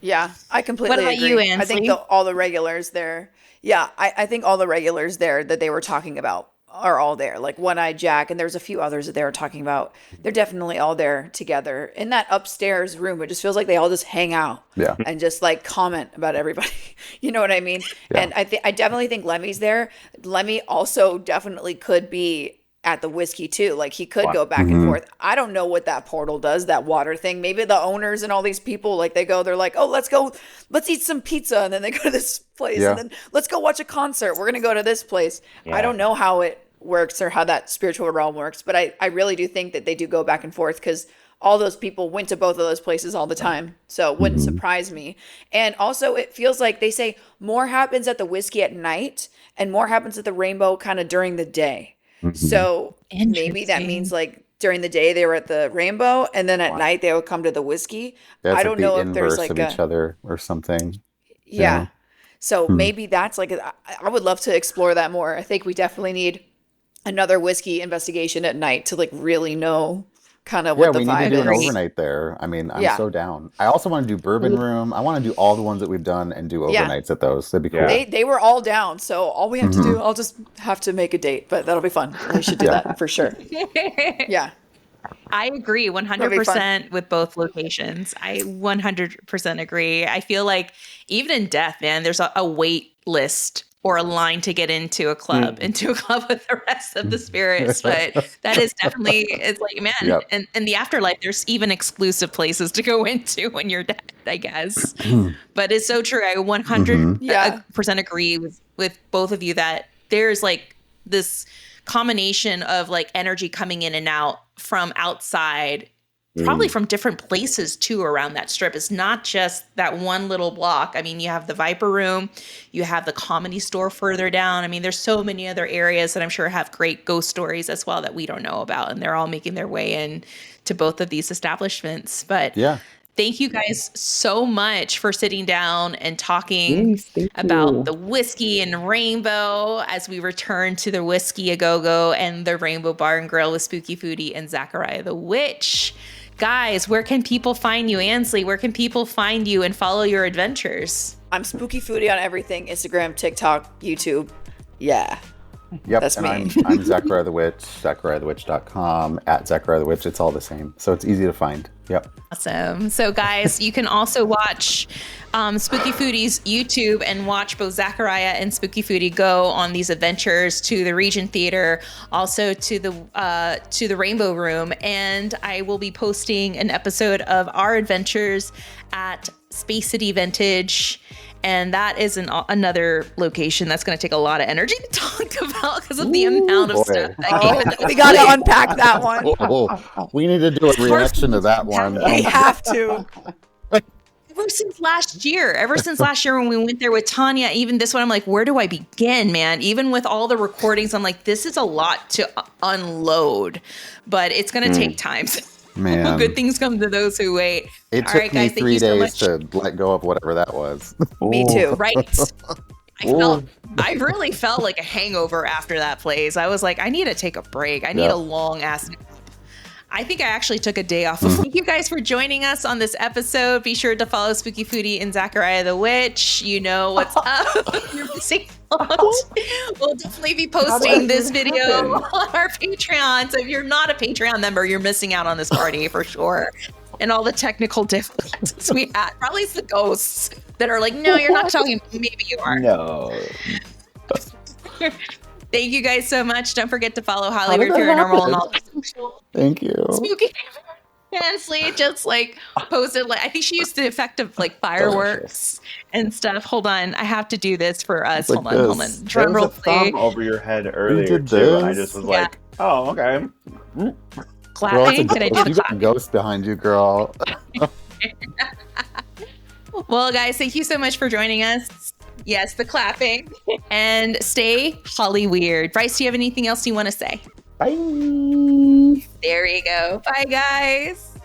Yeah, I completely What about agree. you, I think Ansley? all the regulars there. Yeah, I think all the regulars there that they were talking about are all there. Like One-Eyed Jack, and there's a few others that they were talking about. They're definitely all there together in that upstairs room. It just feels like they all just hang out, Yeah. and just like comment about everybody. You know what I mean? Yeah. And I definitely think Lemmy's there. Lemmy also definitely could be at the whiskey too. Like he could go back and forth. I don't know what that portal does, that water thing. Maybe the owners and all these people, like they're like, oh, let's eat some pizza. And then they go to this place Yeah. and then let's go watch a concert. We're going to go to this place. I don't know how it works or how that spiritual realm works, but I really do think that they do go back and forth because all those people went to both of those places all the time. So it wouldn't surprise me. And also it feels like they say more happens at the whiskey at night and more happens at the Rainbow kind of during the day. So maybe that means like during the day they were at the Rainbow and then at night they would come to the whiskey. That's I don't know the if there's inverse like of each other or something. yeah. So maybe that's like I would love to explore that more. I think we definitely need another whiskey investigation at night to like really know kind of Yeah, what the we need to vibe do an is. overnight there. I mean, I'm Yeah. so down. I also want to do Bourbon Room. I want to do all the ones that we've done and do Yeah. overnights at those. That'd be cool. Yeah. They were all down, so all we have to do, I'll just have to make a date, but that'll be fun. We should do that for sure. Yeah. I agree 100% with both locations. I 100% agree. I feel like even in death, man, there's a wait list or a line to get into a club, with the rest of the spirits. But that is definitely, it's like, man, Yep. and in the afterlife, there's even exclusive places to go into when you're dead, I guess. But it's so true. I 100% agree with both of you that there's like this combination of like energy coming in and out from outside, probably from different places too around that strip. It's not just that one little block. I mean, you have the Viper Room, you have the Comedy Store further down. I mean, there's so many other areas that I'm sure have great ghost stories as well that we don't know about, and they're all making their way in to both of these establishments. But Yeah. thank you guys so much for sitting down and talking about the whiskey and Rainbow as we return to the Whiskey A Go-Go and the Rainbow Bar and Grill with Spooky Foodie and Zachariah the Witch. Guys, where can people find you? Ansley, where can people find you and follow your adventures? I'm Spooky Foodie on everything, Instagram, TikTok, YouTube. Yeah. Yep. That's and me. I'm Zachariah the Witch, ZachariahTheWitch.com, at Zachariah the Witch. It's all the same. So it's easy to find. Yep. Awesome. So, guys, you can also watch Spooky Foodie's YouTube and watch both Zachariah and Spooky Foodie go on these adventures to the Regent Theater, also to the Rainbow Room. And I will be posting an episode of our adventures at Space City Vintage. And that is another location that's going to take a lot of energy to talk about because of the amount of stuff that came into We got to unpack that one. Oh, we need to do a reaction to that one. We have to. Ever since last year when we went there with Tanya, even this one, I'm like, where do I begin, man? Even with all the recordings, I'm like, this is a lot to unload, but it's going to take time. Man. Good things come to those who wait. It All took right, me guys, thank 3 you so days much. to let go of whatever that was. Me too. Right. I really felt like a hangover after that place. I was like, I need to take a break. I need Yeah. a long ass nap. I think I actually took a day off. Thank you guys for joining us on this episode. Be sure to follow Spooky Foodie and Zachariah the Witch. You know what's up. You're missing out. We'll definitely be posting this video on our Patreon. So if you're not a Patreon member, you're missing out on this party for sure. and all the technical difficulties we had. Probably it's the ghosts that are like, no, you're not talking. Maybe you are. No. Thank you guys so much. Don't forget to follow Hollywood Paranormal and all the social Thank you. spooky. Nancy just like posted, like I think she used the effect of like fireworks and stuff. Hold on, I have to do this for us. Like Hold on. this. Drum There was roll, a thumb please. over your head earlier did too, and I this? just was Yeah. like, "Oh, okay." Girl, Clapping. it's a Can I do ghost. the You got a clap? ghost behind you, girl. Well, guys, thank you so much for joining us. Yes, the clapping. And stay Holly weird. Bryce, do you have anything else you want to say? Bye. There you go. Bye, guys.